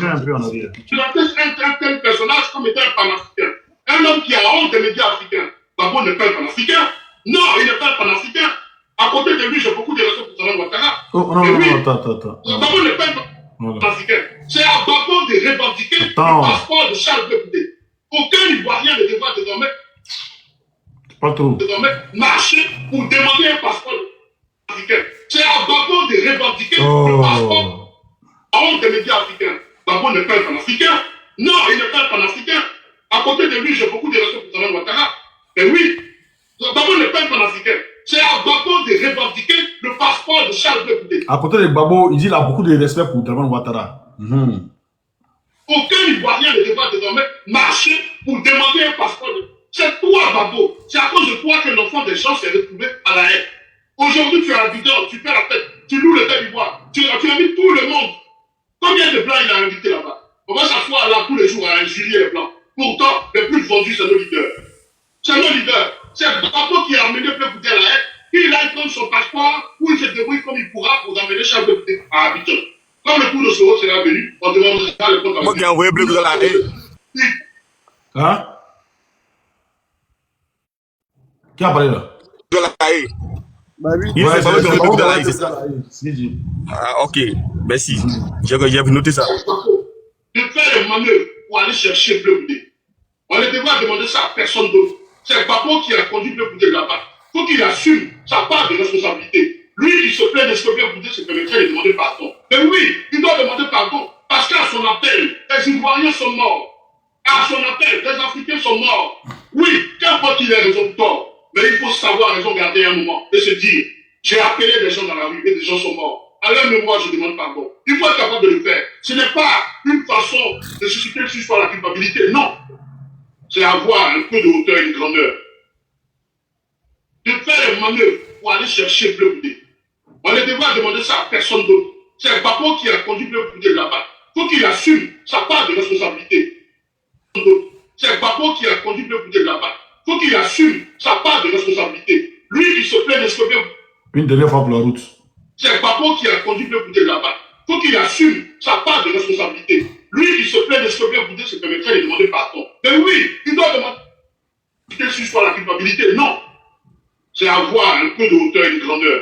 un peu en arrière.
Présenter un tel personnage comme étant un panafricain. Un homme qui a honte des médias africains. Babo n'est pas un panafricain. Non, il n'est pas un panafricain. À côté de lui, j'ai beaucoup de respect pour Alain Ouattara.
Non, attends.
Babo n'est pas un panafricain. C'est à Babo de revendiquer le passeport de Charles Blé. Aucun Ivoirien ne devra désormais marcher pour demander un passeport africain. C'est à Babo de revendiquer le passeport honte des médias africains. Babo n'est pas un panafricain. Non, il n'est pas un panafricain. À côté de lui, j'ai beaucoup de respect pour Alain Ouattara. Mais oui, Babo n'est pas un panafricain. C'est à Babo de revendiquer le passeport de Charles Blé.
À côté de Babo, il dit qu'il a beaucoup de respect pour Draman Ouattara.
Aucun Ivoirien ne devra désormais marcher pour demander un passeport. C'est toi, Babo. C'est à cause de toi que l'enfant des gens s'est retrouvé à la haine. Aujourd'hui, tu es habitant, tu perds la tête, tu loues le Côte d'Ivoire, tu invites tout le monde. Combien de blancs il a invité là-bas? On va s'asseoir là tous les jours à injurier les blancs. Pourtant, les plus vendus, c'est nos leaders. C'est nos leaders. C'est Babo qui a amené Blé Bouté à la haine. Il aille prendre son passeport, où il se débrouille comme il pourra pour amener Charles Blé Bouté à Abidjan. Quand le coup de Soro sera venu, on demandera le compte à
Moi qui ai envoyé Blé Bouté à la haine.
Hein? Qui a parlé là?
De la haine.
Bah oui.
Il fait Babo qui a envoyé Blé Bouté à la haine, c'est ça?
Si.
Ah, ok. Merci. J'ai noté ça.
De faire les manœuvres pour aller chercher Blé Bouté. On ne devra demander ça à personne d'autre. C'est Babo qui a conduit Blé Bouté là-bas. Il faut qu'il assume sa part de responsabilité. Lui, il se plaint de ce que Blé Bouté se permettrait de demander pardon. Mais oui, il doit demander pardon parce qu'à son appel, les Ivoiriens sont morts. À son appel, les Africains sont morts. Oui, qu'importe qu'il ait raison ou tort, mais il faut savoir raison garder un moment et se dire, j'ai appelé des gens dans la rue et des gens sont morts. À leur mémoire, je demande pardon. Il faut être capable de le faire. Ce n'est pas une façon de susciter le suspens à la culpabilité, non. C'est avoir un peu de hauteur et de grandeur. De faire les manœuvres pour aller chercher Blé Bouté. On ne devra demander ça à personne d'autre. C'est Babo qui a conduit Blé Bouté là-bas. Il faut qu'il assume sa part de responsabilité. C'est Babo qui a conduit Blé Bouté là-bas. Il faut qu'il assume sa part de responsabilité. Lui, il se plaint de ce que Blé Bouté.
Une dernière fois pour la route.
C'est Babo qui a conduit Blé Bouté là-bas. Il faut qu'il assume sa part de responsabilité. Lui, il se plaint de ce que Blé Bouté se permettrait de demander pardon. Mais oui, il doit demander qu'il soit la culpabilité. Non. C'est avoir un peu de hauteur et de grandeur.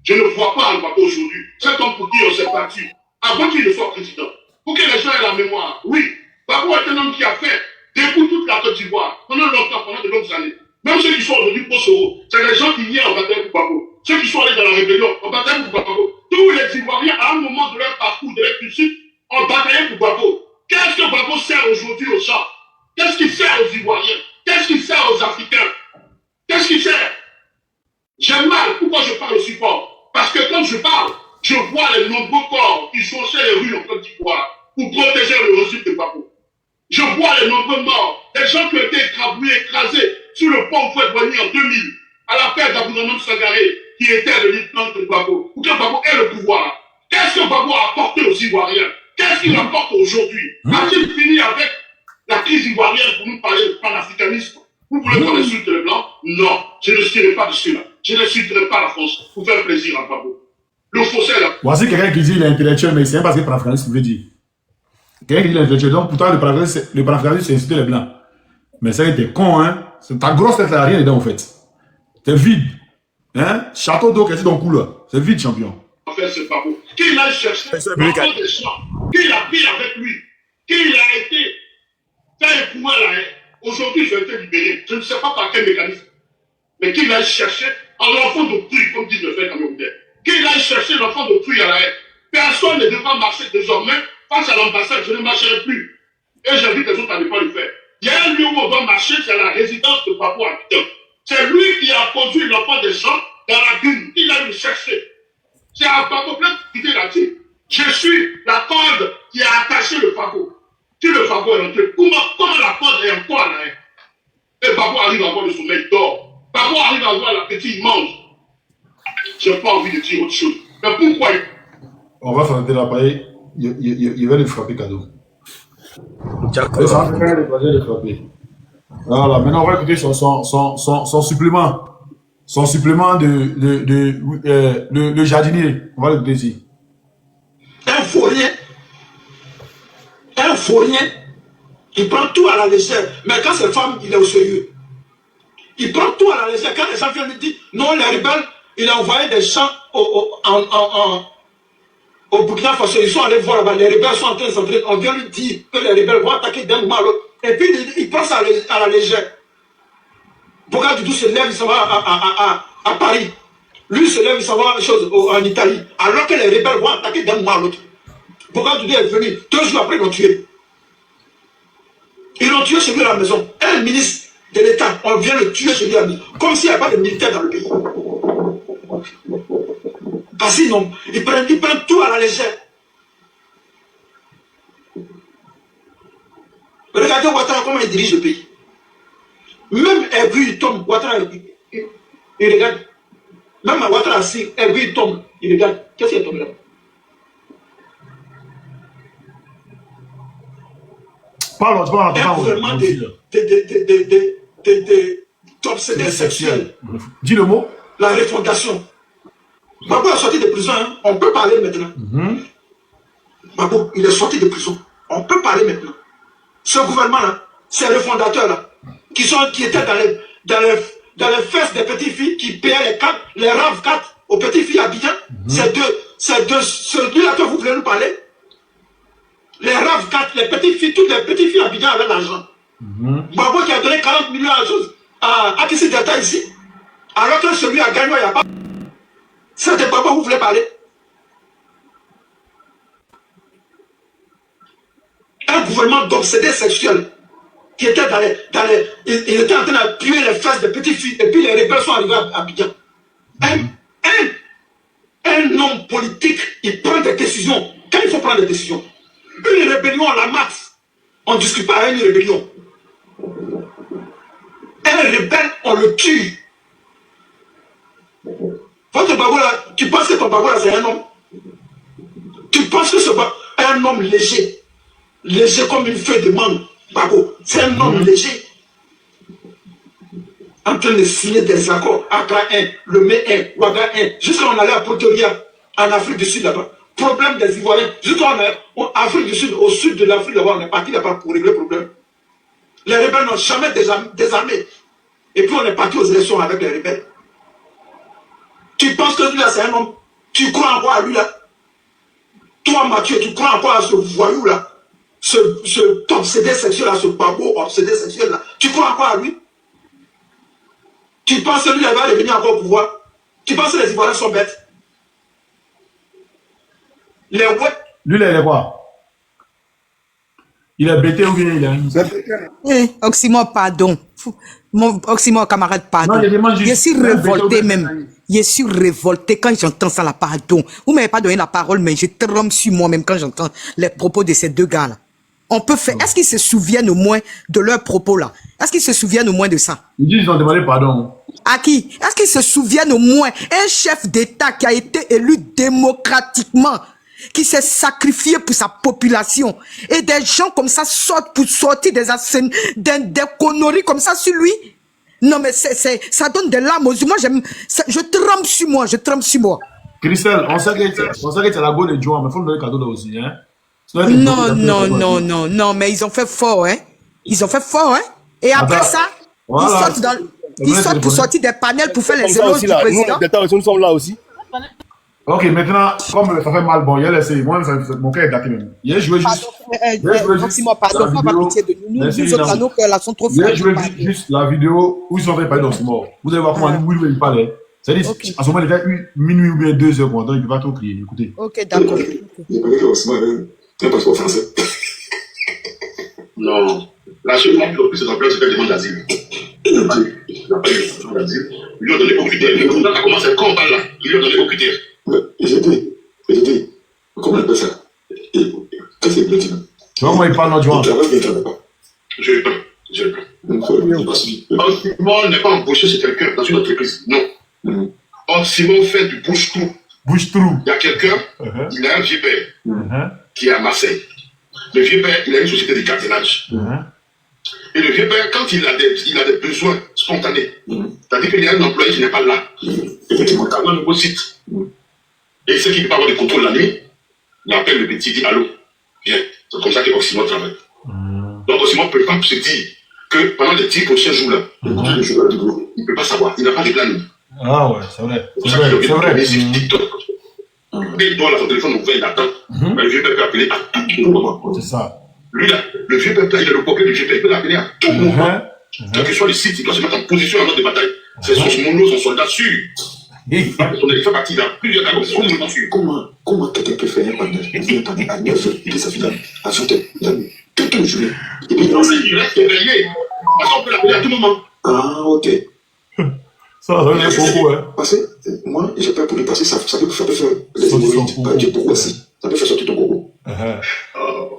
Je ne vois pas Babo aujourd'hui. Cet homme pour qui on s'est battu, avant qu'il ne soit président, pour que les gens aient la mémoire. Oui, Babo est un homme qui a fait découdre toute la Côte d'Ivoire pendant longtemps, pendant de longues années. Même ceux qui sont aujourd'hui pour Soro, c'est les gens qui hier en bataille pour Babo. Ceux qui sont allés dans la rébellion, en bataille pour Babo. Tous les Ivoiriens, à un moment de leur parcours, de leur cursus, ont bataillé pour Babo. Qu'est-ce que Babo sert aujourd'hui aux gens? Qu'est-ce qu'il sert aux Ivoiriens? Qu'est-ce qu'il sert aux Africains? Qu'est-ce qu'il sert? J'ai mal. Pourquoi je parle aussi fort? Parce que quand je parle, je vois les nombreux corps qui sont chez les rues en Côte d'Ivoire pour protéger le régime de Babo. Je vois les nombreux morts, des gens qui ont été écrasés sur le pont Fouet-Boigny en 2000, à la paix d'Abounaman Sangaré, qui était le lieutenant de Babo, pour que Babo ait le pouvoir. Qu'est-ce que Babo a apporté aux Ivoiriens? Qu'est-ce qu'il apporte aujourd'hui? A-t-il fini avec la crise ivoirienne pour nous parler de panafricanisme? Vous voulez qu'on insulte les Blancs? Non, je ne serai pas de cela. Je n'insulterai pas la France pour faire plaisir à Babo. Le fossé là.
Voici quelqu'un qui dit qu'il est intellectuel, mais c'est pas parce que panafricanisme veut dire. Quelqu'un qui dit qu'il est intellectuel, donc pourtant le panafricanisme c'est insulter les Blancs. Mais ça, t'es con, hein. Ta grosse tête, là, rien dedans, en fait. T'es vide. Hein? Château d'eau, qu'est-ce que ton cou, là? C'est vide, champion.
En fait, c'est pas beau. Qu'il a cherché l'enfant des gens, qu'il a pris avec lui, qu'il a été fait éprouver la haine. Aujourd'hui, je vais te libérer. Je ne sais pas par quel mécanisme. Mais qu'il a cherché un enfant de prix marcher désormais face à l'ambassade, je ne marcherai plus. Et j'invite les autres à ne pas le faire. Il y a un lieu où on doit marcher, c'est la résidence de Babou Abidjan. C'est lui qui a conduit l'enfant des gens dans la dune. Il a eu cherché. C'est à Babou plein d'idées là-dessus. Je suis la corde qui a attaché le fagot. Si le fagot est rentré, comment la corde est encore là? Et Babou arrive à avoir le sommeil, il dort. Babou arrive à voir la petite, il mange. Je n'ai pas envie de dire autre chose. Mais pourquoi?
On va faire la paille. Il va le frapper cadeau.
D'accord.
Ça va faire le frapper. Voilà, maintenant on va écouter son supplément. Son supplément le jardinier. On va l'écouter ici.
Un faurien, il prend tout à la légère. Mais quand c'est femme, il est au sérieux. Il prend tout à la légère. Quand les gens viennent lui dire, non, les rebelles, il a envoyé des gens au Burkina Faso. Ils sont allés voir là-bas. Les rebelles sont en train de s'entraîner. On vient lui dire que les rebelles vont attaquer d'un moment à l'autre. Et puis, il prend ça à la légère. Bouga Doudou se lève, il s'en va à Paris. Lui se lève, il s'en va en Italie. Alors que les rebelles vont attaquer d'un moment à l'autre. Bouga Doudou est venu. 2 jours après, ils l'ont tué. Ils l'ont tué chez lui à la maison. Un ministre de l'État, on vient le tuer chez lui à la maison. Comme s'il n'y avait pas de militaires dans le pays. Parce qu'ils prennent tout à la légère. Regardez Ouattara, comment il dirige le pays. Même Hervé, il tombe, Ouattara, il regarde. Même Ouattara assis, Hervé, il tombe, il regarde. Qu'est-ce qui est tombé là?
Parle, tu parles
Un gouvernement d'obsédés sexuels.
Dis le mot.
La refondation. Babou est sorti de prison, hein. On peut parler maintenant. Babou, il est sorti de prison. On peut parler maintenant. Ce gouvernement-là, ces refondateurs-là, qui étaient dans les fesses des petites filles qui payaient les RAV 4 aux petites filles habitants, c'est de celui-là que vous voulez nous parler. Les RAV 4, les petites filles, toutes les petites filles habitants avec l'argent. Babou qui a donné 40 millions à Kissi Delta ici, alors que celui a gagné, il n'y a pas. C'est de Babou que vous voulez parler. Un gouvernement d'obsédés sexuels qui était il était en train d'appuyer les fesses des petites filles et puis les rebelles sont arrivés à Abidjan. Un homme politique, il prend des décisions. Quand il faut prendre des décisions, une rébellion, on la masse. On ne discute pas à une rébellion. Un rebelle, on le tue. Votre babou là, tu penses que ton babou là c'est un homme? Tu penses que c'est un homme léger? Léger comme une feuille de mangue, babou. C'est un homme léger. En train de signer des accords. Accra 1, Lomé 1, Ouaga 1. Jusqu'à on allait à Pretoria, en Afrique du Sud là-bas. Problème des Ivoiriens. Jusqu'à en Afrique du Sud, au sud de l'Afrique là-bas, on est parti là-bas pour régler le problème. Les rebelles n'ont jamais désarmé. Et puis on est parti aux élections avec les rebelles. Tu penses que lui là c'est un homme? Tu crois encore à lui là? Toi Mathieu, tu crois encore à ce voyou là? Ce obsédé sexuel là, ce babou obsédé sexuel là? Tu crois encore à lui? Tu penses que lui là va revenir encore au pouvoir? Tu penses que les Ivoiriens sont bêtes? Les ouais.
Lui là il est quoi? Il est bêté ou bien il est...
Oxymore, pardon. Mon Oxymore, camarade, pardon.
Non,
je suis révolté même. Je suis révolté quand j'entends ça, là, pardon. Vous ne m'avez pas donné la parole, mais je tremble sur moi-même quand j'entends les propos de ces deux gars-là. On peut faire... Est-ce qu'ils se souviennent au moins de leurs propos-là? Est-ce qu'ils se souviennent au moins de ça?
Ils disent qu'ils ont demandé pardon.
À qui? Est-ce qu'ils se souviennent au moins un chef d'État qui a été élu démocratiquement, qui s'est sacrifié pour sa population, et des gens comme ça sortent pour sortir des conneries comme ça sur lui? Non mais ça donne des larmes aux yeux. Moi je tremble sur moi, je tremble sur moi.
Christelle, on sait que c'est la go de Joan, mais il faut nous donner le cadeau là aussi, hein.
Non, mais ils ont fait fort, hein. Ils ont fait fort, hein. Et après ça, voilà. Ils sortent pour sortir des panels pour faire les éloges du président.
Nous sommes là aussi.
Ok, maintenant, comme ça fait mal, bon, il y a laissé, moi, mon cœur est gâté même. Il a joué juste.
Pardon, pas pitié de nous. Nous autres, nos cœurs là sont trop
fragiles. Il a joué juste la vidéo où ils sont en train de parler d'Oxymore. Vous allez voir comment lui il parlait. C'est-à-dire,
Ok.
à ce moment, il était minuit ou bien 2 heures, donc il ne peut pas trop crier. Écoutez.
Ok, d'accord.
Il paraît que Osman a un passeport français.
Non. La seule fois qu'il a pris ses emplois, c'était demande d'asile. Il n'a pas eu de demande d'asile. Ils lui ont donné aucun critère. Le ça a commencé quand on parle là. Ils lui ont donné aucun critère.
J'ai dit, comment on appelle ça? Qu'est-ce que c'est que le type?
Tu vois comment il parle, notre joueur?
Il travaille bien, il travaille pas.
Je l'ai pas. Je l'ai pas.
C'est pas suivi.
Or, Simon n'est pas embauché chez quelqu'un dans une entreprise. Non. Or, Simon fait du bouche-trou.
Bouche-trou.
Il y a quelqu'un, il a un vieux père qui est à Marseille. Le vieux père, il a une société de gardiennage. Et le vieux père, quand il a des besoins spontanés, c'est-à-dire qu'il y a un employé qui n'est pas là, effectivement, il a un nouveau site. Et il sait qu'il ne peut pas avoir de contrôle la nuit, il appelle le petit, il dit allô, viens. C'est comme ça que Oxymore travaille. Donc Oxymore ne peut pas se dire que pendant les 10 prochains jours-là, il ne peut pas savoir, il n'a pas de planning.
Ah ouais, c'est vrai.
C'est pour ça qu'il est TikTok. Et il doit avoir son téléphone ouvert, il attend. Mais le vieux père peut appeler à tout moment.
C'est ça.
Lui là, le vieux père, il a le problème du vieux père, il peut l'appeler à tout moment. Quel que soit le site, il doit se mettre en position en mode de bataille. C'est son mono, son soldat sûr. Il fait partie d'un plusieurs cas comme ça, son mono sûr.
Comment quelqu'un peut faire un panel à 9 heures et sa fille à 7 heures? Il a mis tout le journée. Et puis
Il reste éveillé. Parce qu'on peut l'appeler à tout moment.
ah, ok.
Ça c'est beaucoup, hein.
Parce que moi, j'ai peur pour lui passer, ça peut faire les hémorroïdes, du coco aussi. Ça peut faire sortir ton coco.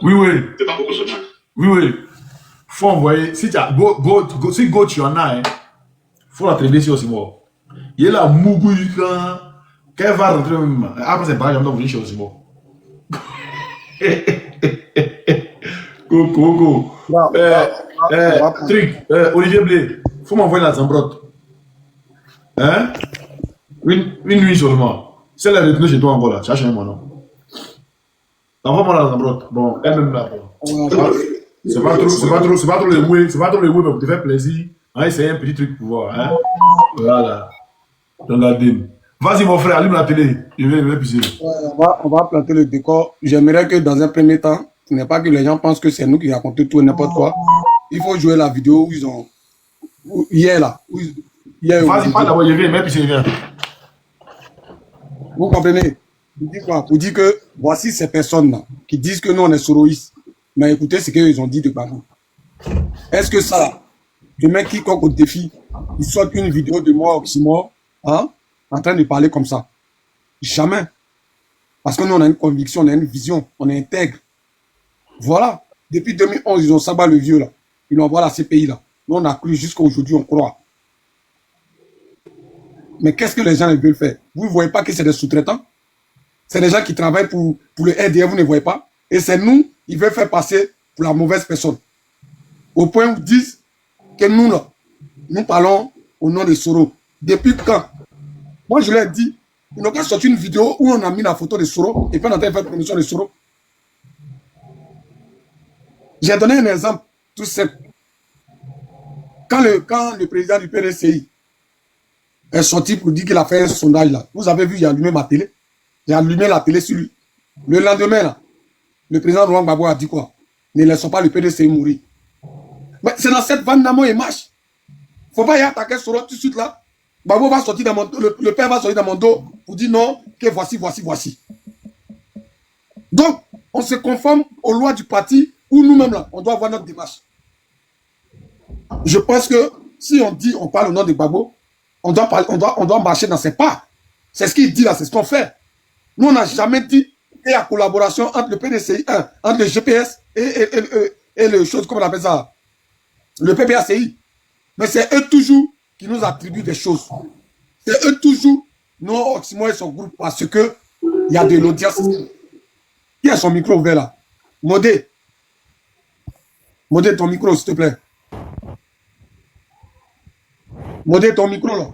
Oui.
C'est pas beaucoup seulement.
Oui. Faut envoyer. Si go tu en as, hein, faut la traîner sur Osimor. Il est là, Mougou, quand elle va rentrer, après c'est pareil, on va venir chez Osimor. Go. Truc, Olivier Blé, faut m'envoyer la zambrotte. Hein? Une nuit seulement. Celle là retenue chez toi encore là. Tu as changé mon nom. Envoie-moi la zambrotte. Bon, elle-même là. C'est pas trop les woués, mais pour te faire plaisir. On va essayer un petit truc pour voir. Hein? Voilà. Regardez. Vas-y mon frère, allume la télé. Je vais pisser.
On va planter le décor. J'aimerais que dans un premier temps, ce n'est pas que les gens pensent que c'est nous qui racontons tout et n'importe quoi. Il faut jouer la vidéo où ils ont... Hier là.
Vas-y, pas d'abord, je viens, mais puis je viens.
Vous comprenez? Vous dites quoi? Vous dites que voici ces personnes-là qui disent que nous on est soroïstes. Mais écoutez ce qu'ils ont dit de Babou. Est-ce que ça, demain quiconque au défi, il sort une vidéo de moi, Oxymore, hein, en train de parler comme ça? Jamais. Parce que nous on a une conviction, on a une vision, on est intègre. Voilà. Depuis 2011, ils ont sabat le vieux là. Ils l'ont envoyé à la CPI là. Nous on a cru jusqu'à aujourd'hui, on croit. Mais qu'est-ce que les gens veulent faire? Vous ne voyez pas que c'est des sous-traitants? C'est des gens qui travaillent pour le RDF, vous ne voyez pas? Et c'est nous, ils veulent faire passer pour la mauvaise personne. Au point où ils disent que nous, là, nous parlons au nom de Soro. Depuis quand? Moi, je leur ai dit, ils n'ont pas sorti une vidéo où on a mis la photo de Soro et puis on a fait la promotion de Soro. J'ai donné un exemple tout simple. Quand le président du PDCI est sorti pour dire qu'il a fait un sondage là. Vous avez vu, j'ai allumé ma télé. J'ai allumé la télé sur lui. Le lendemain, là, le président Laurent Gbagbo a dit quoi? Ne laissons pas le PDCI mourir. Mais c'est dans cette vanne d'amour et marche. Il ne faut pas y attaquer Soro tout de suite là. Gbagbo va sortir dans mon dos, le père va sortir dans mon dos pour dire non, que voici. Donc, on se conforme aux lois du parti où nous-mêmes là, on doit avoir notre démarche. Je pense que si on dit, on parle au nom de Gbagbo, on doit marcher dans ses pas. C'est ce qu'il dit là, c'est ce qu'on fait. Nous, on n'a jamais dit qu'il y a collaboration entre le PDCI, entre le GPS et le chose, comment on appelle ça, le PPACI. Mais c'est eux toujours qui nous attribuent des choses. C'est eux toujours, non, Oxymore et son groupe, parce que il y a de l'audience. Qui a son micro ouvert là? Modé, ton micro, s'il te plaît. Modé ton micro là.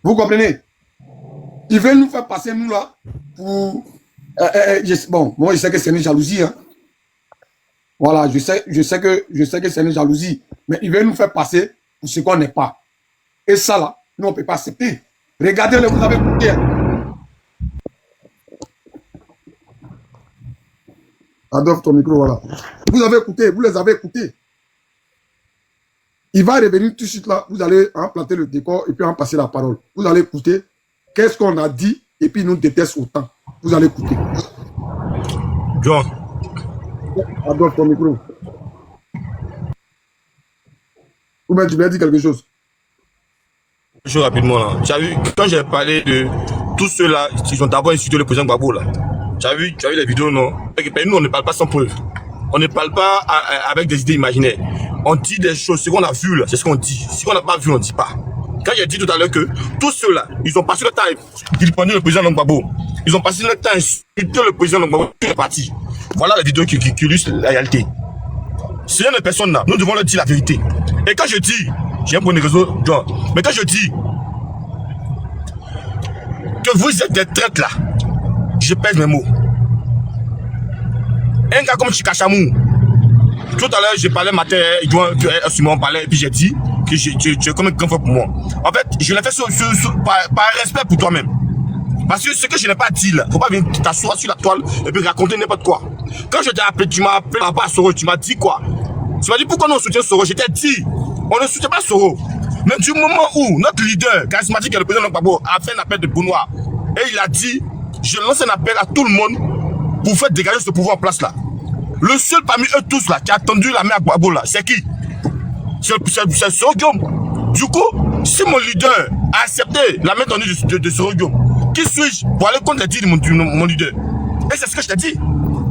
Vous comprenez? Ils veulent nous faire passer nous là pour... bon, moi je sais que c'est une jalousie. Hein. Voilà, je sais que c'est une jalousie. Mais ils veulent nous faire passer pour ce qu'on n'est pas. Et ça là, nous on ne peut pas accepter. Regardez-le, vous avez écouté. Adolphe, ton micro, voilà. Vous avez écouté, vous les avez écoutés. Il va revenir tout de suite là. Vous allez implanter le décor et puis en passer la parole. Vous allez écouter qu'est-ce qu'on a dit et puis il nous déteste autant. Vous allez écouter.
John.
Adolphe, ton micro. Ou bien tu voulais dire quelque chose?
Rapidement là. Tu as vu, quand j'ai parlé de tous ceux-là, ils ont d'abord insulté le président Gbagbo là. Tu as vu les vidéos, non? Nous, on ne parle pas sans preuve. On ne parle pas avec des idées imaginaires. On dit des choses, ce qu'on a vu là, c'est ce qu'on dit. Ce qu'on n'a pas vu, on ne dit pas. Quand j'ai dit tout à l'heure que tous ceux-là, ils ont passé le temps à vilipender le président Gbagbo. Ils ont passé le temps à insulter le président Gbagbo. Tout est parti. Voilà la vidéo qui illustre la réalité. Ce sont des personnes là, nous devons leur dire la vérité. Et quand je dis, j'ai un point de réseau, John, mais quand je dis que vous êtes des traites là, je pèse mes mots. Un gars comme Chikachamou, tout à l'heure j'ai parlé matin, on parlait, et puis j'ai dit que tu es comme un grand frère pour moi. En fait, je l'ai fait par respect pour toi-même. Parce que ce que je n'ai pas dit là, faut pas venir t'asseoir sur la toile et puis raconter n'importe quoi. Quand je t'ai appelé, tu m'as appelé par rapport à Soro, tu m'as dit quoi? Tu m'as dit pourquoi nous on soutient Soro? Je t'ai dit, on ne soutient pas Soro. Mais du moment où notre leader charismatique, le président Gbagbo, a fait un appel de pouvoir, et il a dit, je lance un appel à tout le monde pour faire dégager ce pouvoir en place là. Le seul parmi eux tous là qui a tendu la main à Gbagbo là, c'est qui? C'est Soro Guillaume. Du coup, si mon leader a accepté la main tendue de Soro Guillaume, qui suis-je pour aller contre les dires de mon leader? Et c'est ce que je t'ai dit.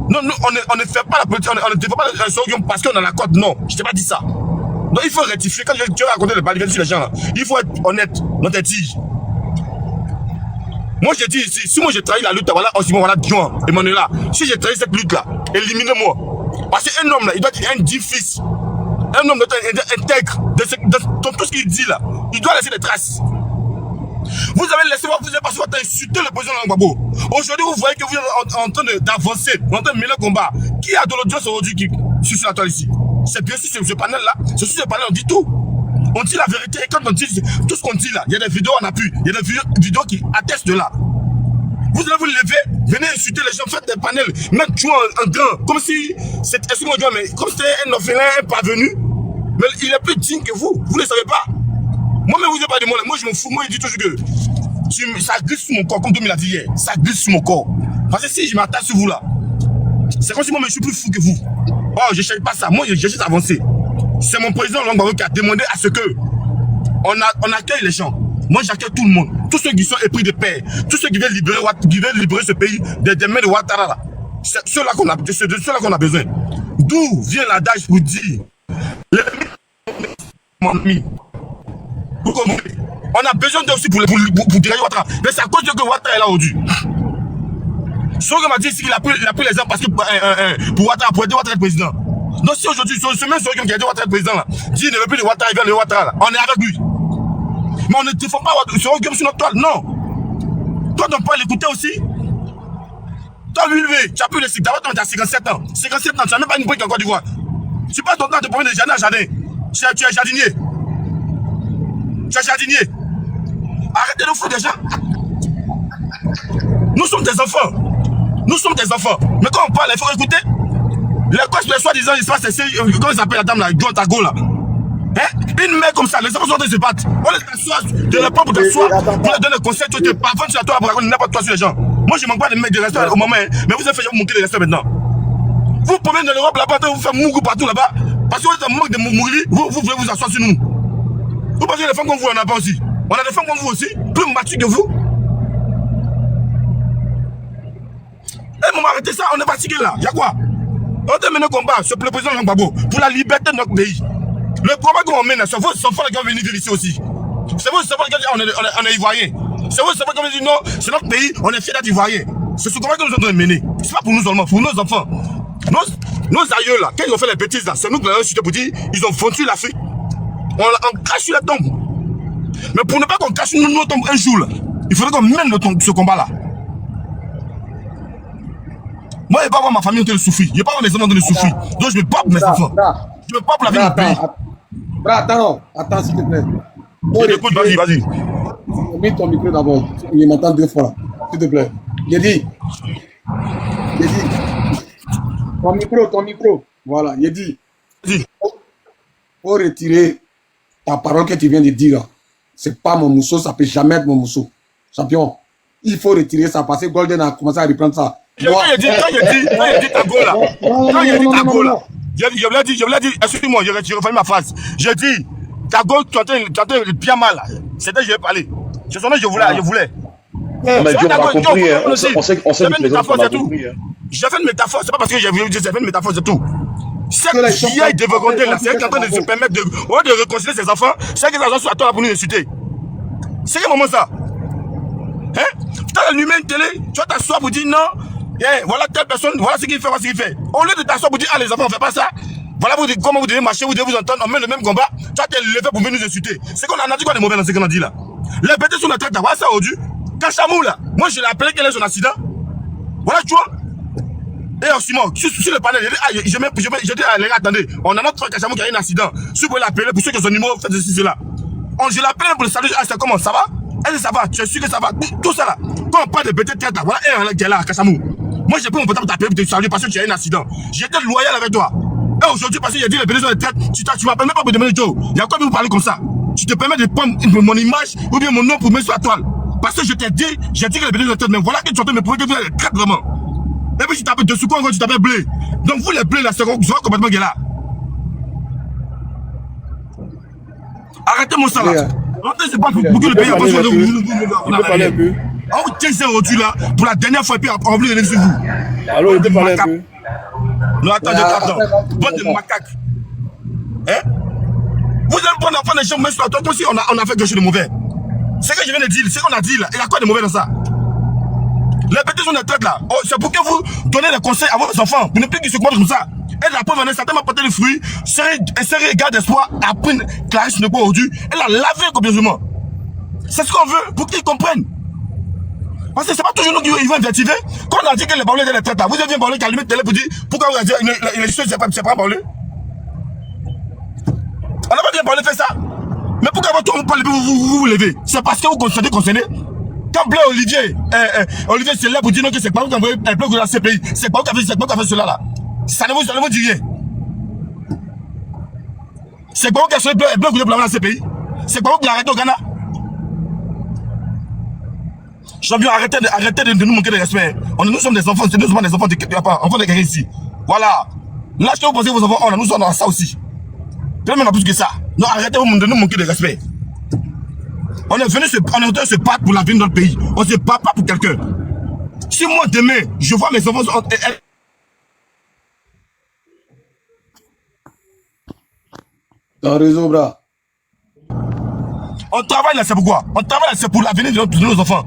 Non, on ne fait pas la politique, on ne défend pas le Soro Guillaume parce qu'on a la cote. Non, je t'ai pas dit ça. Donc il faut rectifier. Quand tu vas raconter les balles sur les gens là, il faut être honnête dans tes tiges. Moi j'ai dit, si moi j'ai trahi la lutte, voilà, voilà, John, Emmanuela, si j'ai trahi cette lutte là, éliminez-moi. Parce qu'un homme là, il doit être un dit fils. Un homme doit être intègre dans tout ce qu'il dit là. Il doit laisser des traces. Vous avez laissé vous avez passé votre temps à insulter le président Gbagbo. Aujourd'hui, vous voyez que vous êtes en train d'avancer, en train de mener le combat. Qui a de l'audience aujourd'hui qui suit sur la toile ici? C'est bien sûr ce panel là. Sur ce panel, on dit tout. On dit la vérité. Et quand on dit tout ce qu'on dit là, il y a des vidéos en appui. Il y a des vidéos qui attestent de là. Vous allez vous lever, venez insulter les gens, faites des panels, mettre tout en grand, comme si c'était un orphelin, un parvenu. Mais il est plus digne que vous. Vous ne le savez pas. Moi-même, vous n'avez pas de moi. Moi, je m'en fous. Moi, il dit toujours que ça glisse sur mon corps, comme Domi l'a dit hier. Ça glisse sur mon corps. Parce que si je m'attache sur vous là, c'est comme si moi, je suis plus fou que vous. Oh, je ne cherche pas ça. Moi, je cherche à avancer. C'est mon président Gbagbo qui a demandé à ce que on accueille les gens. Moi, j'accueille tout le monde. Tous ceux qui sont épris de paix. Tous ceux qui veulent libérer ce pays des mains de Ouattara. C'est ceux-là qu'on a besoin. D'où vient l'adage pour dire mon ami. On a besoin d'eux aussi pour diriger Ouattara. Mais c'est à cause de que Ouattara est là aujourd'hui. Soro m'a dit ici qu'il a pris l'exemple parce que pour Ouattara, pour aider Ouattara être président. Donc si aujourd'hui, ce même Soro qui a aidé Ouattara être président là, dit il ne veut plus de Ouattara, il vient de Ouattara là, on est avec lui. Mais on ne défend pas Soro Guillaume sur notre toile, non. Toi, on peut l'écouter aussi. Toi, Wilvé, tu as plus le cycle, d'abord tu as 57 ans. 57 ans, tu n'as même pas une brique en Côte d'Ivoire. Tu passes ton temps à te promener de jardin à jardin. Tu es jardinier. Tu es jardinier. Arrêtez de foutre des gens. Nous sommes des enfants. Nous sommes des enfants. Mais quand on parle, il faut écouter. Les causes de soi-disant, il se passe, comment ils appellent la dame là, John Tago là. Hein? Une mère comme ça, les enfants sont en train de se battre. On les assoit, de la pour t'asseoir, pour leur donner des conseils, tu te parfums sur la toile pour raconter n'importe quoi sur les gens. Moi, je manque pas de mettre des restaurants au moment, hein, mais vous avez fait manquer des restaurants maintenant. Vous promenez dans l'Europe là-bas, vous faites mougou partout là-bas, parce que vous êtes en manque de mourir, vous voulez vous asseoir sur nous. Vous pensez que les femmes comme vous, on n'a pas aussi? On a des femmes comme vous aussi, plus matures que vous. Eh, maman, arrêtez ça, on est fatigué là. Y'a quoi? On termine le combat sur le président Gbagbo pour la liberté de notre pays. Le combat qu'on mène, c'est vos enfants qui vont venir vivre ici aussi. C'est vos enfants qui vont dire on est ivoirien. C'est vos enfants qui vont dire non, c'est notre pays, on est fiers d'être ivoirien. C'est ce combat que nous sommes en train de mener. C'est pas pour nous seulement, pour nos enfants. Nos aïeux là, quand ils ont fait les bêtises là, c'est nous qui l'avons chuté pour dire ils ont fondu l'Afrique. On crache sur la tombe. Mais pour ne pas qu'on cache nos tombes un jour là, il faudrait qu'on mène ce combat là. Moi, je ne vais pas voir ma famille en train de souffrir. Je ne vais pas voir mes enfants en train de souffrir. Donc, je me bats pour mes enfants. Je me bats pour la vie de mon pays.
Attends, s'il te plaît.
Je t'écoute, vas-y.
Mets ton micro d'abord. Il m'entend 2 fois. S'il te plaît. J'ai dit. Ton micro. Voilà, j'ai dit.
Vas-y.
Faut retirer ta parole que tu viens de dire, c'est pas mon mousseau, ça peut jamais être mon mousseau. Champion, il faut retirer ça parce que Golden a commencé à reprendre ça.
Quand il dit ta go là, quand il dit ta go là, je l'ai dit, excuse-moi, je refais ma phrase. Je dis, ta go, tu entends bien mal là. C'était, je vais parler. Je sonnais, je voulais.
Mais Dieu, on a compris, on sait que les autres ont compris.
J'ai fait une métaphore, c'est pas parce que j'ai voulu dire, j'ai fait une métaphore, c'est tout. Cette vieille dévergondée là, c'est elle qui est en train de se permettre de réconcilier ses enfants, c'est que les enfants sont à toi pour nous insulter. C'est quel moment ça? Hein? Tu as allumé une télé, tu vas t'asseoir pour dire non, voilà telle personne, voilà ce qu'il fait, voilà ce qu'il fait. Au lieu de t'asseoir pour dire, ah les enfants, on fait pas ça, voilà comment vous devez marcher, vous devez vous entendre, on met le même combat, tu vas te lever pour venir nous insulter. C'est qu'on a dit quoi de mauvais dans ce qu'on a dit là? Les bêtes sur la tête là, voilà ça aujourd'hui. Kachamou là, moi je l'ai appelé quel est son accident. Voilà, tu vois. Et en Simon, sur le panel, j'ai dit, les gars, attendez, on a notre frère Kachamou qui a eu un accident. Si vous pouvez l'appeler, pour ceux qui ont son numéro, faites ceci, cela. Je l'appelle pour le saluer, ah, c'est comment, ça va? Elle dit, ça va, tu es sûr que ça va? Tout ça là. Quand on parle de bêtes tête là, voilà, et qui est là, Kachamou. Moi, j'ai pris mon portable pour t'appeler pour te saluer parce que tu as eu un accident. J'étais loyal avec toi. Et aujourd'hui, parce que j'ai dit les bêtes sur les têtes, tu m'appelles même pas pour demander Joe. Il y a quoi de vous parler comme ça? Tu te permets de prendre mon image ou bien mon nom pour mettre sur la toile. Parce que je t'ai dit, j'ai dit que les bêtes sur les têtes, mais voilà que tu entends me prouver que vous êtes les traite vraiment. Et puis tu t'appelles dessous quoi, tu t'appelles blé. Donc vous les blés là, c'est complètement là. Arrêtez mon ça là. Arrêtez, c'est pas pour que le pays avance. On arrête. On tient ces aujourd'hui là, pour la dernière fois, et puis on oublie de sur vous.
Alors, il peut parler un peu.
Non, attends. Bande de macaques. Hein? Vous allez prendre l'enfant des gens, mais sur toi aussi, on a fait quelque chose de mauvais. C'est ce que je viens de dire, c'est ce qu'on a dit là. Il y a quoi de mauvais dans ça? Les bêtes sont des traites là. Oh, c'est pour que vous donnez des conseils à vos enfants, pour ne plus qu'ils se comportent comme ça. Et la pauvre, elle a certainement porté le fruit, serait égard d'espoir, après Clarisse ne pas aujourd'hui, elle a lavé complètement. C'est ce qu'on veut, pour qu'ils comprennent. Parce que c'est pas toujours nous qui vont invectiver. Quand on a dit que les barolés étaient des traites là, vous avez un barolé qui a allumé de télé pour dire pourquoi vous avez dit les choses, c'est pas barolé. On n'a pas dit un barolé fait ça. Mais pourquoi vous parlez vous levez? C'est parce que vous constatez concerné. Quand Blé Olivier c'est là pour dire non que c'est pas vous qui avez envoyé un bloc de la CPI. C'est pas vous qui avez fait cela là. Ça ne vous dit rien. C'est pas vous qui avez fait un bloc de la CPI. C'est pas vous qui l'avez arrêté au Ghana. Champion, arrêtez de nous manquer de respect. Nous sommes des enfants, nous sommes des enfants de quelqu'un ici. Voilà. Là, je vous pensez vos enfants, nous sommes dans ça aussi. Tellement plus que ça. Non, arrêtez de nous manquer de respect. On est venu se battre pour l'avenir de notre pays. On ne se bat pas pour quelqu'un. Si moi demain, je vois mes enfants...
T'as raison, bras.
On travaille là, c'est pourquoi? On travaille là, c'est pour l'avenir de nos enfants.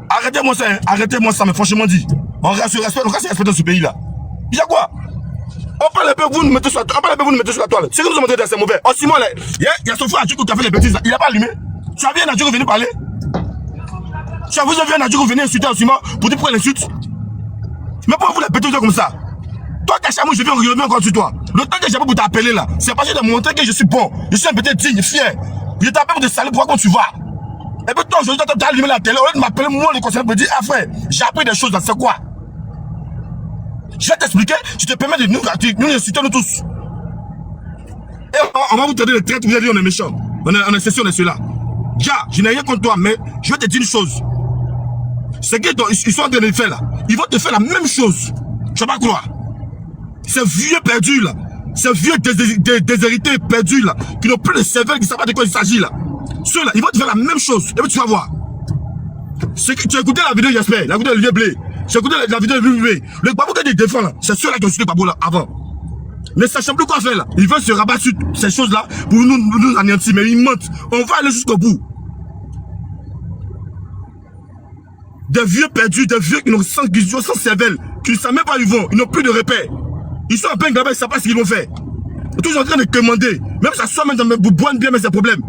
Arrêtez-moi ça, mais franchement dit. On reste respecté dans ce pays-là. Il y a quoi? On parle un peu, vous nous mettez sur la toile. C'est que nous avons montré c'est mauvais. En 6 mois, il y a son frère Adjoukou qui a fait les bêtises là. Il n'a pas allumé. Tu as vu un Adjoukou venir parler? Tu as vu un Adjoukou venir insulter en 6 mois pour dire pourquoi il insulte? Mais pourquoi vous les bêtez comme ça? Toi, Kachamou, je viens encore sur toi. Le temps que j'ai pas pour t'appeler là, c'est parce que de montrer que je suis bon. Je suis un petit digne, fier. Je t'appelle pour te saluer pour voir quand tu vas. Et puis toi, aujourd'hui, tu as allumé la télé. Au lieu de m'appeler, moi, le conseiller, pour dire, ah frère, j'ai appris des choses là, c'est quoi? Je vais t'expliquer, tu te permets de nous insulter nous tous. Et on va vous donner les traites, vous allez dire on est méchant. On est ceci, on est cela. Ja, je n'ai rien contre toi, mais je vais te dire une chose. C'est qu'ils sont en train de faire là. Ils vont te faire la même chose. Tu vas pas croire. Ces vieux perdus là, ces vieux déshérités perdus là, qui n'ont plus de cervelle, qui ne savent pas de quoi il s'agit là. Ceux-là, ils vont te faire la même chose. Et puis tu vas voir. Tu as écouté la vidéo, j'espère, la vidéo de Olivier Blé. J'ai écouté la vidéo de Blé. Le babou qui défend là, c'est ceux-là qui ont suivi le babou là avant. Ne sachant plus quoi faire là. Ils veulent se rabattre sur ces choses-là pour nous anéantir, mais ils mentent. On va aller jusqu'au bout. Des vieux perdus, des vieux qui n'ont sans cervelle, qui ne savent même pas où ils vont, ils n'ont plus de repères. Ils sont en plein là-bas, ils ne savent pas ce qu'ils vont faire. Ils sont toujours en train de commander. Même ça soit même dans mes boîtes bien, mais c'est un problème.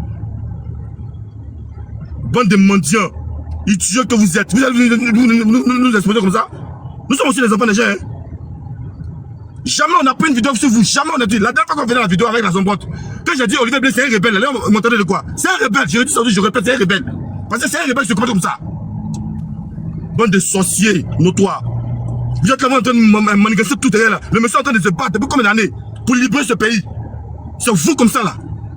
Bande de mendiants, idiots que vous êtes. Vous allez nous exposer comme ça. Nous sommes aussi les enfants des gens. Hein? Jamais on n'a pris une vidéo sur vous. Jamais on a dit. La dernière fois qu'on faisait la vidéo avec la zombotte, quand j'ai dit Olivier Blé, c'est un rebelle. Là, on m'entendait de quoi? C'est un rebelle. Je dis ça, je répète, c'est un rebelle. Parce que c'est un rebelle, je comporte comme ça. Bande de sorciers notoires. Vous êtes là en train de manifester tout derrière là. Le monsieur est en train de se battre depuis combien d'années pour libérer ce pays. C'est vous comme ça là.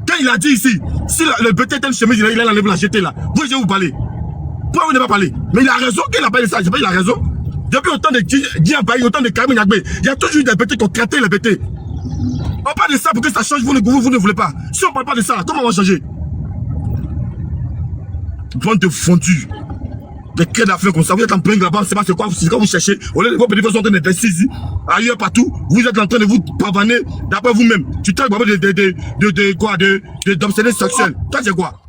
Quand il a dit ici, si le BT était une chemise, il a enlevé la jeter là. Vous, je vais vous parler. Pourquoi vous n'avez pas parlé? Mais il a raison qu'il a parlé de ça. Je sais pas, il a raison. Depuis autant de Diabaye, autant de Karim Nyagbe, il y a toujours eu des BT qui ont traité les BT. On parle de ça pour que ça change, vous ne voulez pas. Si on ne parle pas de ça, comment on va changer? Bande de fondus. Des quais d'affaires comme ça, vous êtes en plein là-bas, c'est pas c'est quoi vous cherchez. Vos petits frères sont en train de saisir ailleurs partout. Vous êtes en train de vous pavaner d'après vous-même. Tu traites d'obsédés sexuels. Toi, c'est quoi?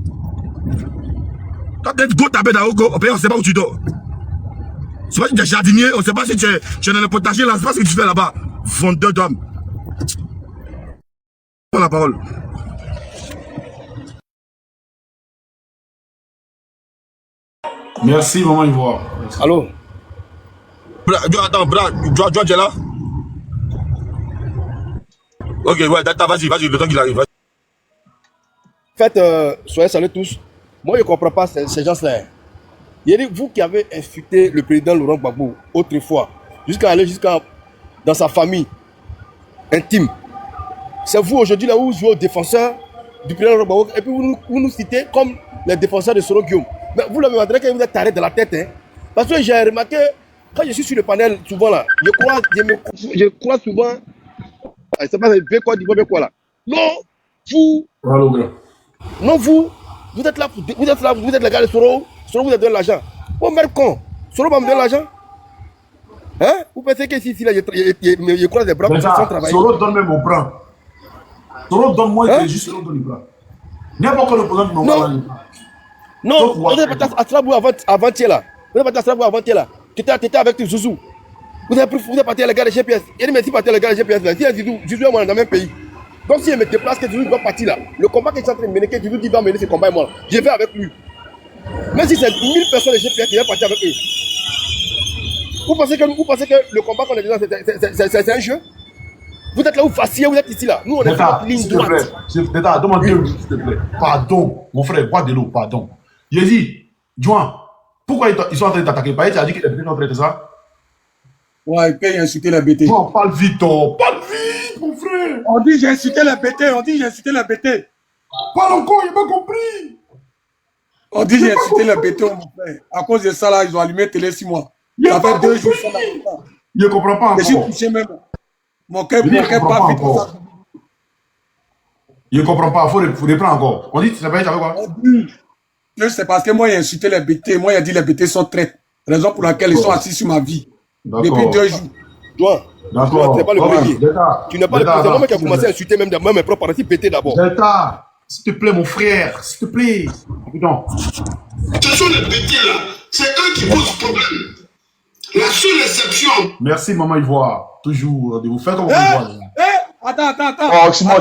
Quand tu es go ta bête à Ogo, on ne sait pas où tu dors. C'est pas si tu es jardinier, on ne sait pas si tu es dans le potager là, c'est pas ce que tu fais là-bas. Vendeur d'hommes. Prends la parole.
Merci, maman Ivoire.
Allô? Attends, John, tu es là? Ok, ouais, vas-y, le temps qu'il arrive.
En fait, soyez salués tous. Moi, je ne comprends pas ces gens-là. Il y a vous qui avez insulté le président Laurent Gbagbo autrefois, jusqu'à aller dans sa famille intime. C'est vous aujourd'hui là où vous jouez aux défenseurs du président Laurent Gbagbo et puis vous nous citez comme les défenseurs de Soro Guillaume. Mais vous l'avez montré que vous êtes taré de la tête. Hein? Parce que j'ai remarqué, quand je suis sur le panel, souvent là, je crois souvent, je ne sais pas, c'est quoi là. Non, vous, non, vous êtes là, vous êtes les gars de Soro, Soro vous a donné l'argent. Oh merde con, Soro va me donner l'argent. Hein? Vous pensez que ici, là, je croise des bras pour sans travailler.
Soro donne même mon bras. Soro donne moi, il juste Soro donne le bras. N'importe quel problème, non.
Non, vous êtes parti à Strasbourg avant-hier là. Vous êtes parti à Strasbourg avant-hier là. Tu étais avec Zouzou. Vous êtes parti à la gare de GPS. Il dit, mais si parti à la gare de GPS là, si Zouzou est moi dans le même pays. Donc si je me déplace, que Zouzou doit partir là. Le combat que je suis en train de mener, que Zouzou dit va mener ce combat et moi, je vais avec lui. Même si c'est 1000 personnes de GPS qui viennent partir avec eux. Vous pensez que le combat qu'on est dedans, c'est un jeu? Vous êtes là où vacillez, vous êtes ici là. Nous on est sur ligne droite.
Détat, demande 2 minutes s'il te plaît. Pardon, mon frère, bois de l'eau, pardon. Yézi, Juan, pourquoi ils sont en train de t'attaquer? Tu as dit qu'il est venu traiter ça?
Ouais, il a insulté la BT.
Non, parle vite, mon frère.
On dit j'ai insulté la BT,
Parle encore, il n'a pas compris.
On dit j'ai insulté la BT, mon frère. À cause de ça, là, ils ont allumé télé 6 mois. Ça fait 2 jours.
Je ne comprends pas encore.
Je suis touché même. Mon cœur pas vite.
Je ne comprends pas, il faut reprendre encore. On dit, tu n'as pas dit avec quoi?
C'est parce que moi, il a insulté les BT. Moi, il a dit les BT sont traites. Raison pour laquelle ils sont assis sur ma vie. Depuis 2 jours.
Toi, tu n'es pas le premier. Tu n'es pas le premier. C'est moi qui a commencé à insulter même mes propres partis BT d'abord.
Delta, s'il te plaît, mon frère, s'il te plaît. Putain.
Ce sont les BT là. C'est eux qui posent problème. La seule exception.
Merci, maman Ivoire. Toujours de vous faire comme Ivoire.
Attends. Oh, excuse-moi,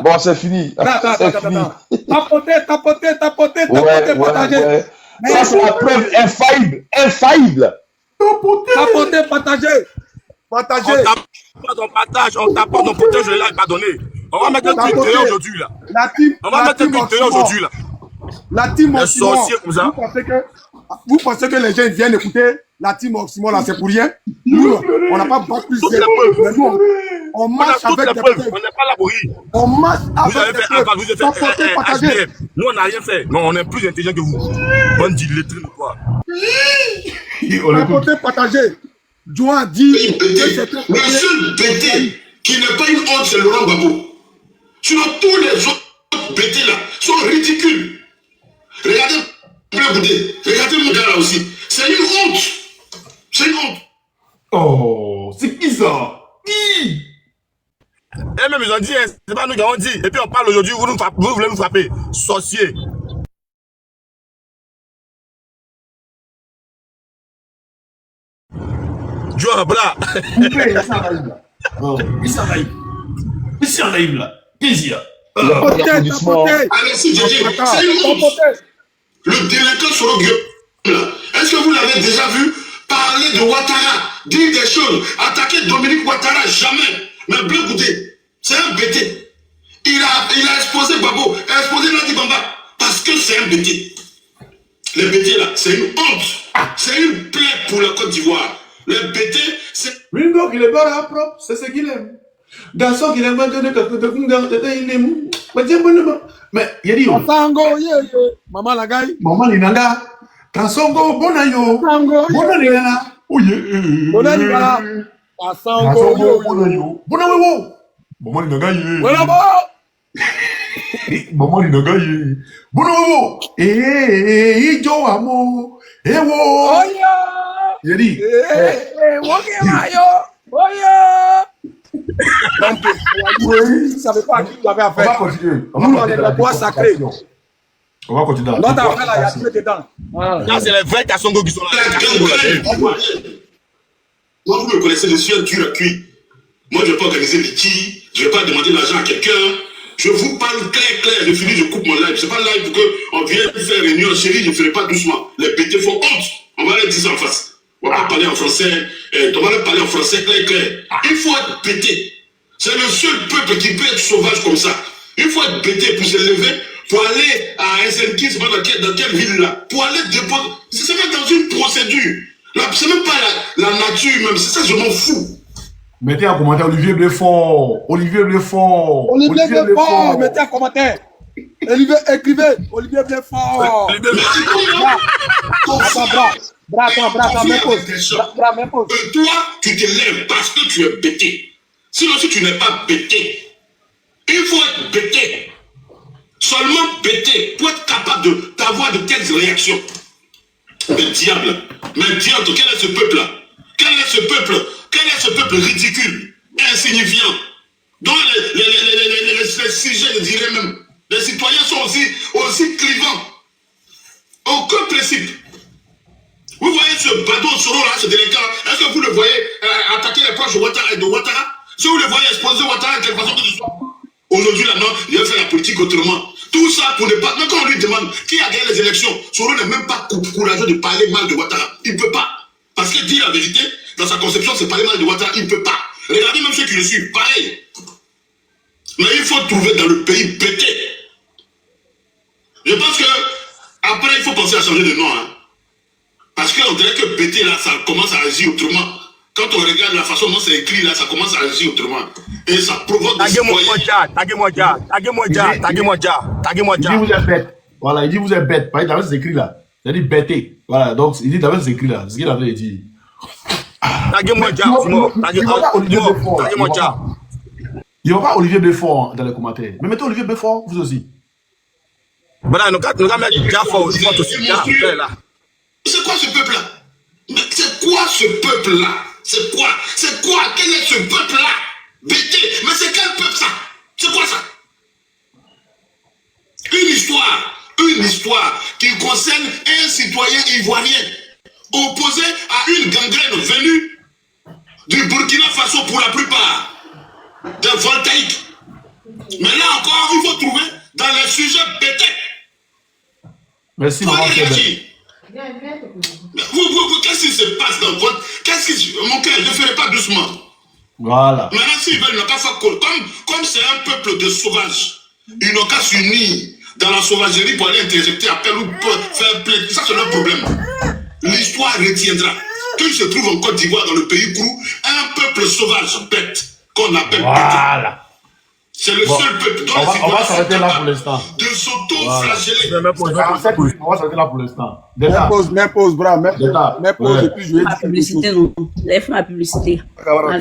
bon, c'est fini. C'est fini.
Tapoter,
partagez.
Ouais.
Ça, c'est la preuve infaillible.
Tapoter, partagez.
On t'apporte ton potage, je l'ai pas donné. On va mettre un truc aujourd'hui là. On va mettre un truc aujourd'hui là.
La team Oxymore,
sorcier comme ça.
Vous pensez que les gens viennent écouter la team Oxymore là, c'est pour rien? Nous, on n'a pas plus de mais nous, on marche avec des preuves.
On n'est pas là pour rire.
On marche avec des preuves.
Vous avez fait HBM. Nous, on n'a rien fait. Non, on est plus intelligent que vous. Bonne d'illettrés ou quoi?
Tapoter, partager. Joan dit
le seul BT qui n'est pas une honte, c'est Laurent Gbagbo. Sinon, tous les autres BT là sont ridicules. Regardez mon gars là aussi. C'est une honte. C'est une honte.
Oh, c'est qui ça? Qui?
Et même ils ont dit, c'est pas nous qui avons dit. Et puis on parle aujourd'hui, vous voulez nous frapper. Sorcier. Joan, bras.
Ici en live là. Qu'est-ce qu'il y a?
Allez-y, c'est une honte. Le délinquant Soro Guillaume, est-ce que vous l'avez déjà vu parler de Ouattara, dire des choses, attaquer Dominique Ouattara? Jamais. Mais Bleu Goudé, c'est un BT. Il a exposé Babo, il a exposé Nadi Bamba, parce que c'est un BT. Les BT là, c'est une honte. C'est une plaie pour la Côte d'Ivoire. Les BT, c'est...
Ringo, il est bon à propre, c'est ce qu'il aime. Dans son qui est mais il dit
Sango, maman la gaille.
maman linanga Kansongo bonayo bonalina oye
Bonalina Sango
bonayo bonawo maman linanga ye
voilà
maman linanga ye bonawo ijo amo ewo
oya
il dit
woke mayo oya tu savais pas à qui tu avais
on va
affaire.
continuer
Nous, on est le bois sacré.
on va continuer
Notre affaire là, il y a tué dedans.
Là, c'est les vrais Kassongo qui sont là.
Moi, vous me connaissez, je suis un dur à cuire. Moi, je ne vais pas organiser des quilles, je ne vais pas demander l'argent à quelqu'un. Je vous parle clair, je finis, je coupe mon live. Ce n'est pas live pour qu'on vienne faire réunion. Chérie, je ne ferai pas doucement. Les bêtés font honte. On va leur dire ça en face. On va pas parler en français. On va leur parler en français clair. Il faut être bêté. C'est le seul peuple qui peut être sauvage comme ça. Il faut être bêté pour se lever, pour aller à Helsinki, c'est pas dans quelle ville là, pour aller déposer. C'est même dans une procédure. C'est même pas la nature même, c'est ça, je m'en fous.
mettez en commentaire Olivier Bléfort
Olivier Bléfort, mettez un commentaire. Olivier, écrivez, Olivier Bléfort. Attends, même pause.
Toi, tu te lèves parce que tu es bêté. Sinon, si tu n'es pas bêté, il faut être bêté. Seulement bêté pour être capable d'avoir de telles réactions. Mais diable, quel est ce peuple-là? Quel est ce peuple ridicule, insignifiant, dont les sujets, je dirais même, les citoyens sont aussi clivants. Aucun principe. Vous voyez ce bateau Soro là, ce délinquant, est-ce que vous le voyez attaquer les proches de Ouattara? Si vous le voyez exposer Ouattara de quelle façon que ce soit? Aujourd'hui, là, non, il va faire la politique autrement. Tout ça pour ne pas... Même quand on lui demande qui a gagné les élections, Soro n'est même pas courageux de parler mal de Ouattara. Il ne peut pas. Parce qu'il dit la vérité, dans sa conception, c'est parler mal de Ouattara. Il ne peut pas. Regardez même ceux qui le suivent, pareil. Mais il faut trouver dans le pays bêté. Je pense que après, il faut penser à changer de nom. Hein. Parce qu'on dirait que bêté, là, ça commence à agir autrement. Quand on regarde la façon dont c'est écrit, là, ça commence à agir autrement. Et ça provoque des citoyens.
Il dit vous êtes bête. Voilà, il dit vous êtes bête. Par exemple, c'est écrit là. Il dit bêté. Voilà, donc il dit d'abord c'est écrit là. C'est ce qu'il avait dit. Il n'y aura pas Olivier Bléfort dans les commentaires. Mais mettez Olivier Bléfort, vous aussi.
Voilà, nous allons mettre Jaffa aussi.
C'est quoi ce peuple-là? Mais c'est quoi ce peuple-là? C'est quoi? Quel est ce peuple-là? Bêté. Mais c'est quel peuple ça? C'est quoi ça? Une histoire qui concerne un citoyen ivoirien opposé à une gangrène venue du Burkina Faso pour la plupart, d'un voltaïque. Mais là encore, il faut trouver dans les sujets bêtés.
Merci, maman.
Qu'est-ce qui se passe dans votre... Mon cœur, je ne ferai pas doucement.
Voilà.
Maintenant, s'ils veulent, ils n'ont qu'à faire comme c'est un peuple de sauvages, ils n'ont qu'à s'unir dans la sauvagerie pour aller interjecter, appel ou faire plainte. Ça, c'est leur problème. L'histoire retiendra qu'il se trouve en Côte d'Ivoire, dans le pays Grou, un peuple sauvage, bête, qu'on appelle
voilà.
C'est le seul peuple dont
on va s'arrêter là pour l'instant.
De s'auto-flageller.
On va s'arrêter là pour l'instant.
Même pause, bras. Même pause. Et puis je vais
ma publicité, non. J'ai fait ma publicité. Moi,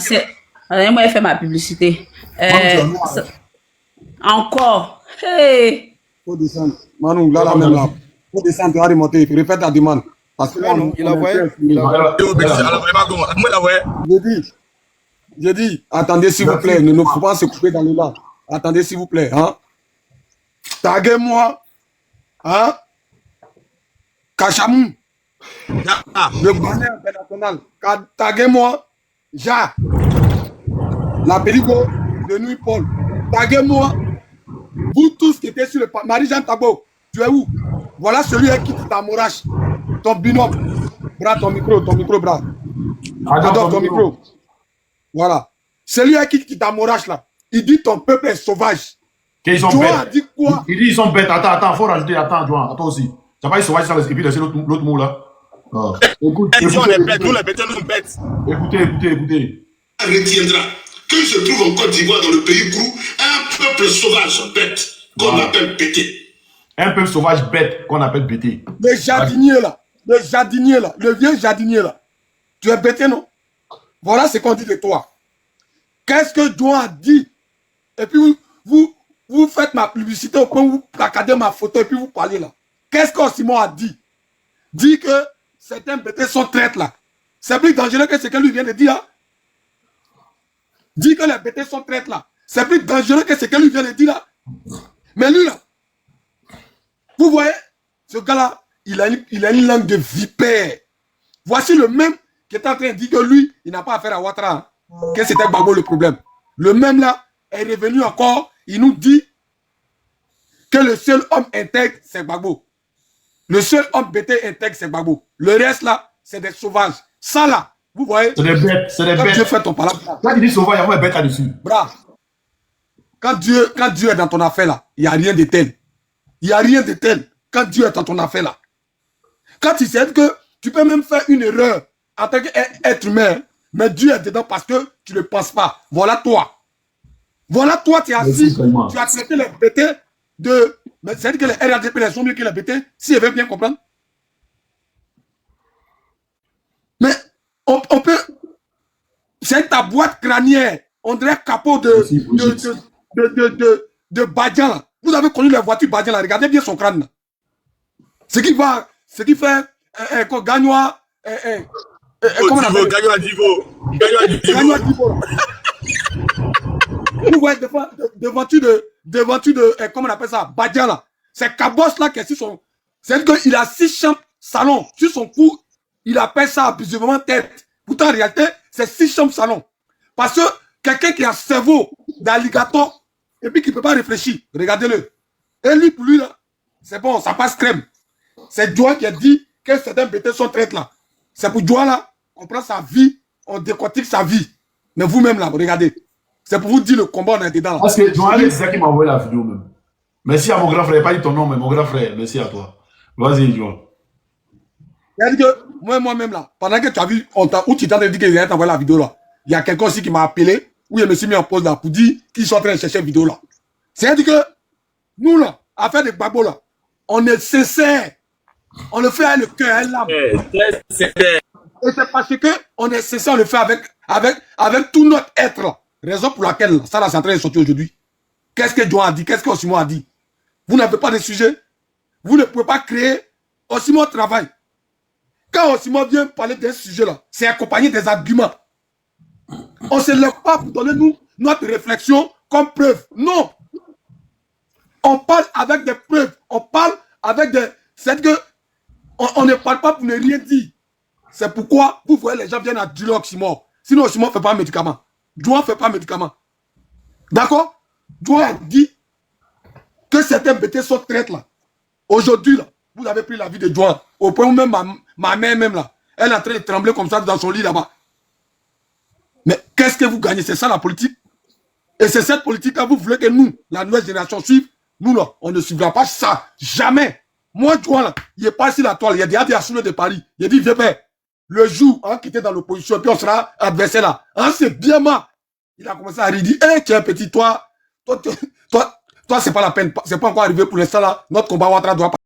j'ai fait ma publicité. Encore. Hey.
Faut descendre. Manu, là, même là. Faut descendre, tu vas remonter. Répète ta demande. Parce que là,
il a envoyé.
J'ai dit, attendez s'il vous plaît, ne faut pas se couper dans le là. Attendez s'il vous plaît, hein. Taguez-moi, hein. Kachamou, le banner international. Taguez-moi, Ja, la Péligo de Nuit Paul. Taguez-moi, vous tous qui étaient sur le Marie-Jeanne Tabo, tu es où? Voilà celui qui t'amourache, ton binôme. Bras, ton micro, bras. Adore ton micro. Voilà. Celui qui t'amourache là, il dit ton peuple est sauvage.
Qu'ils sont
Joan
bêtes.
a dit quoi?
Il dit ils sont bêtes. Attends, faut rajouter. Attends, Joan, attends aussi. Tu n'as pas dit sauvage sans et puis laisser l'autre mot là.
Écoute, nous les bêtes, nous les bêtes, nous sommes bêtes.
Écoutez.
Retiendra
qu'il se trouve en Côte d'Ivoire, dans le pays Grou, un peuple sauvage, bête, qu'on appelle Bété.
Un peuple sauvage bête qu'on appelle Bété.
Le jardinier là, le vieux jardinier là. Tu es Bété, non? Voilà ce qu'on dit de toi. Qu'est-ce que John a dit? Et puis vous faites ma publicité au point où vous placardez ma photo et puis vous parlez là. Qu'est-ce que Simon a dit? Dit que certains Bétés sont traîtres là. C'est plus dangereux que ce que lui vient de dire. Hein? Dit que les Bétés sont traîtres là. C'est plus dangereux que ce que lui vient de dire là. Mais lui là, vous voyez, ce gars-là, il a une langue de vipère. Voici le même qui est en train de dire que lui, il n'a pas affaire à Ouattara. Hein, que c'était Gbagbo le problème. Le même là est revenu encore, il nous dit que le seul homme intègre, c'est Gbagbo. Le seul homme Bété intègre, c'est Gbagbo. Le reste là, c'est des sauvages. Ça là, vous voyez.
C'est des bêtes, c'est des bêtes.
Dieu fait ton palabre.
Quand il dit sauvage, il y a des bêtes là-dessus.
Bravo. Quand Dieu est dans ton affaire là, il n'y a rien de tel. Il n'y a rien de tel quand Dieu est dans ton affaire là. Quand tu sais que tu peux même faire une erreur en tant qu'être humain, mais Dieu est dedans parce que tu ne penses pas. Voilà toi. Voilà toi, tu es assis, tu as traité les Bétés de... Mais c'est-à-dire que les RADP sont mieux que les Bétés, si je veux bien comprendre. Mais on peut... C'est ta boîte crânienne. On dirait capot de Badian. Vous avez connu les voitures Badian là. Regardez bien son crâne. Ce qui fait Gagnois. Comment on appelle
Gagnois Divo.
Vous voyez devanture de comment on appelle ça, Badian là. C'est Cabos là qui est sur son. C'est-à-dire qu'il a 6 chambres salon. Sur son cou, il appelle ça abusivement tête. Pourtant, en réalité, c'est 6 chambres salon. Parce que quelqu'un qui a un cerveau d'alligator et puis qui ne peut pas réfléchir, regardez-le. Et lui, pour lui, là, c'est bon, ça passe crème. C'est Joa qui a dit que certains Bétés sont traîtres là. C'est pour Joa là, on prend sa vie, on décortique sa vie. Mais vous-même là, regardez. C'est pour vous dire le combat, on est dedans. Là.
Parce que Joa, c'est ça qui m'a envoyé la vidéo même. Merci à mon grand frère, il n'a pas dit ton nom, mais mon grand frère, merci à toi. Vas-y, Joa.
C'est-à-dire que moi-même là, pendant que tu as vu, où tu t'en as dit qu'il allait t'envoyer la vidéo là, il y a quelqu'un aussi qui m'a appelé, où je me suis mis en pause là pour dire qu'ils sont en train de chercher la vidéo là. C'est-à-dire que nous là, affaire de Gbagbo là, on est sincère. On le fait avec le cœur, l'âme. Et c'est parce qu'on est sincère, on le fait avec tout notre être là. Raison pour laquelle là, ça là, c'est en train de sortir aujourd'hui. Qu'est-ce que John a dit? Qu'est-ce que Osimon a dit? Vous n'avez pas de sujet. Vous ne pouvez pas créer. Osimon travaille. Quand Osimon vient parler d'un sujet là, c'est accompagné des arguments. On ne se lève pas pour donner nous notre réflexion comme preuve. Non. On parle avec des preuves. On parle avec des... C'est que on ne parle pas pour ne rien dire. C'est pourquoi vous voyez les gens viennent à dire Osimon. Sinon Osimon ne fait pas un médicament. Joa ne fait pas un médicament. D'accord? Joa a dit que certains Bétés sont traîtres là. Aujourd'hui là, vous avez pris la vie de Joa. Au point où même ma mère même là, elle est en train de trembler comme ça dans son lit là-bas. Mais qu'est-ce que vous gagnez? C'est ça la politique. Et c'est cette politique-là, vous voulez que nous, la nouvelle génération, suive. Nous là, on ne suivra pas ça. Jamais. Moi, Joa là, il n'est pas sur la toile. Il y a des Assoulés de Paris. Il a dit, viens père, le jour qui était dans l'opposition, puis on sera adversaire là. C'est bien mal. Il a commencé à rire. Il dit, hé, tiens, petit, toi, c'est pas la peine. C'est pas encore arrivé pour l'instant là. Notre combat Ouattara doit pas.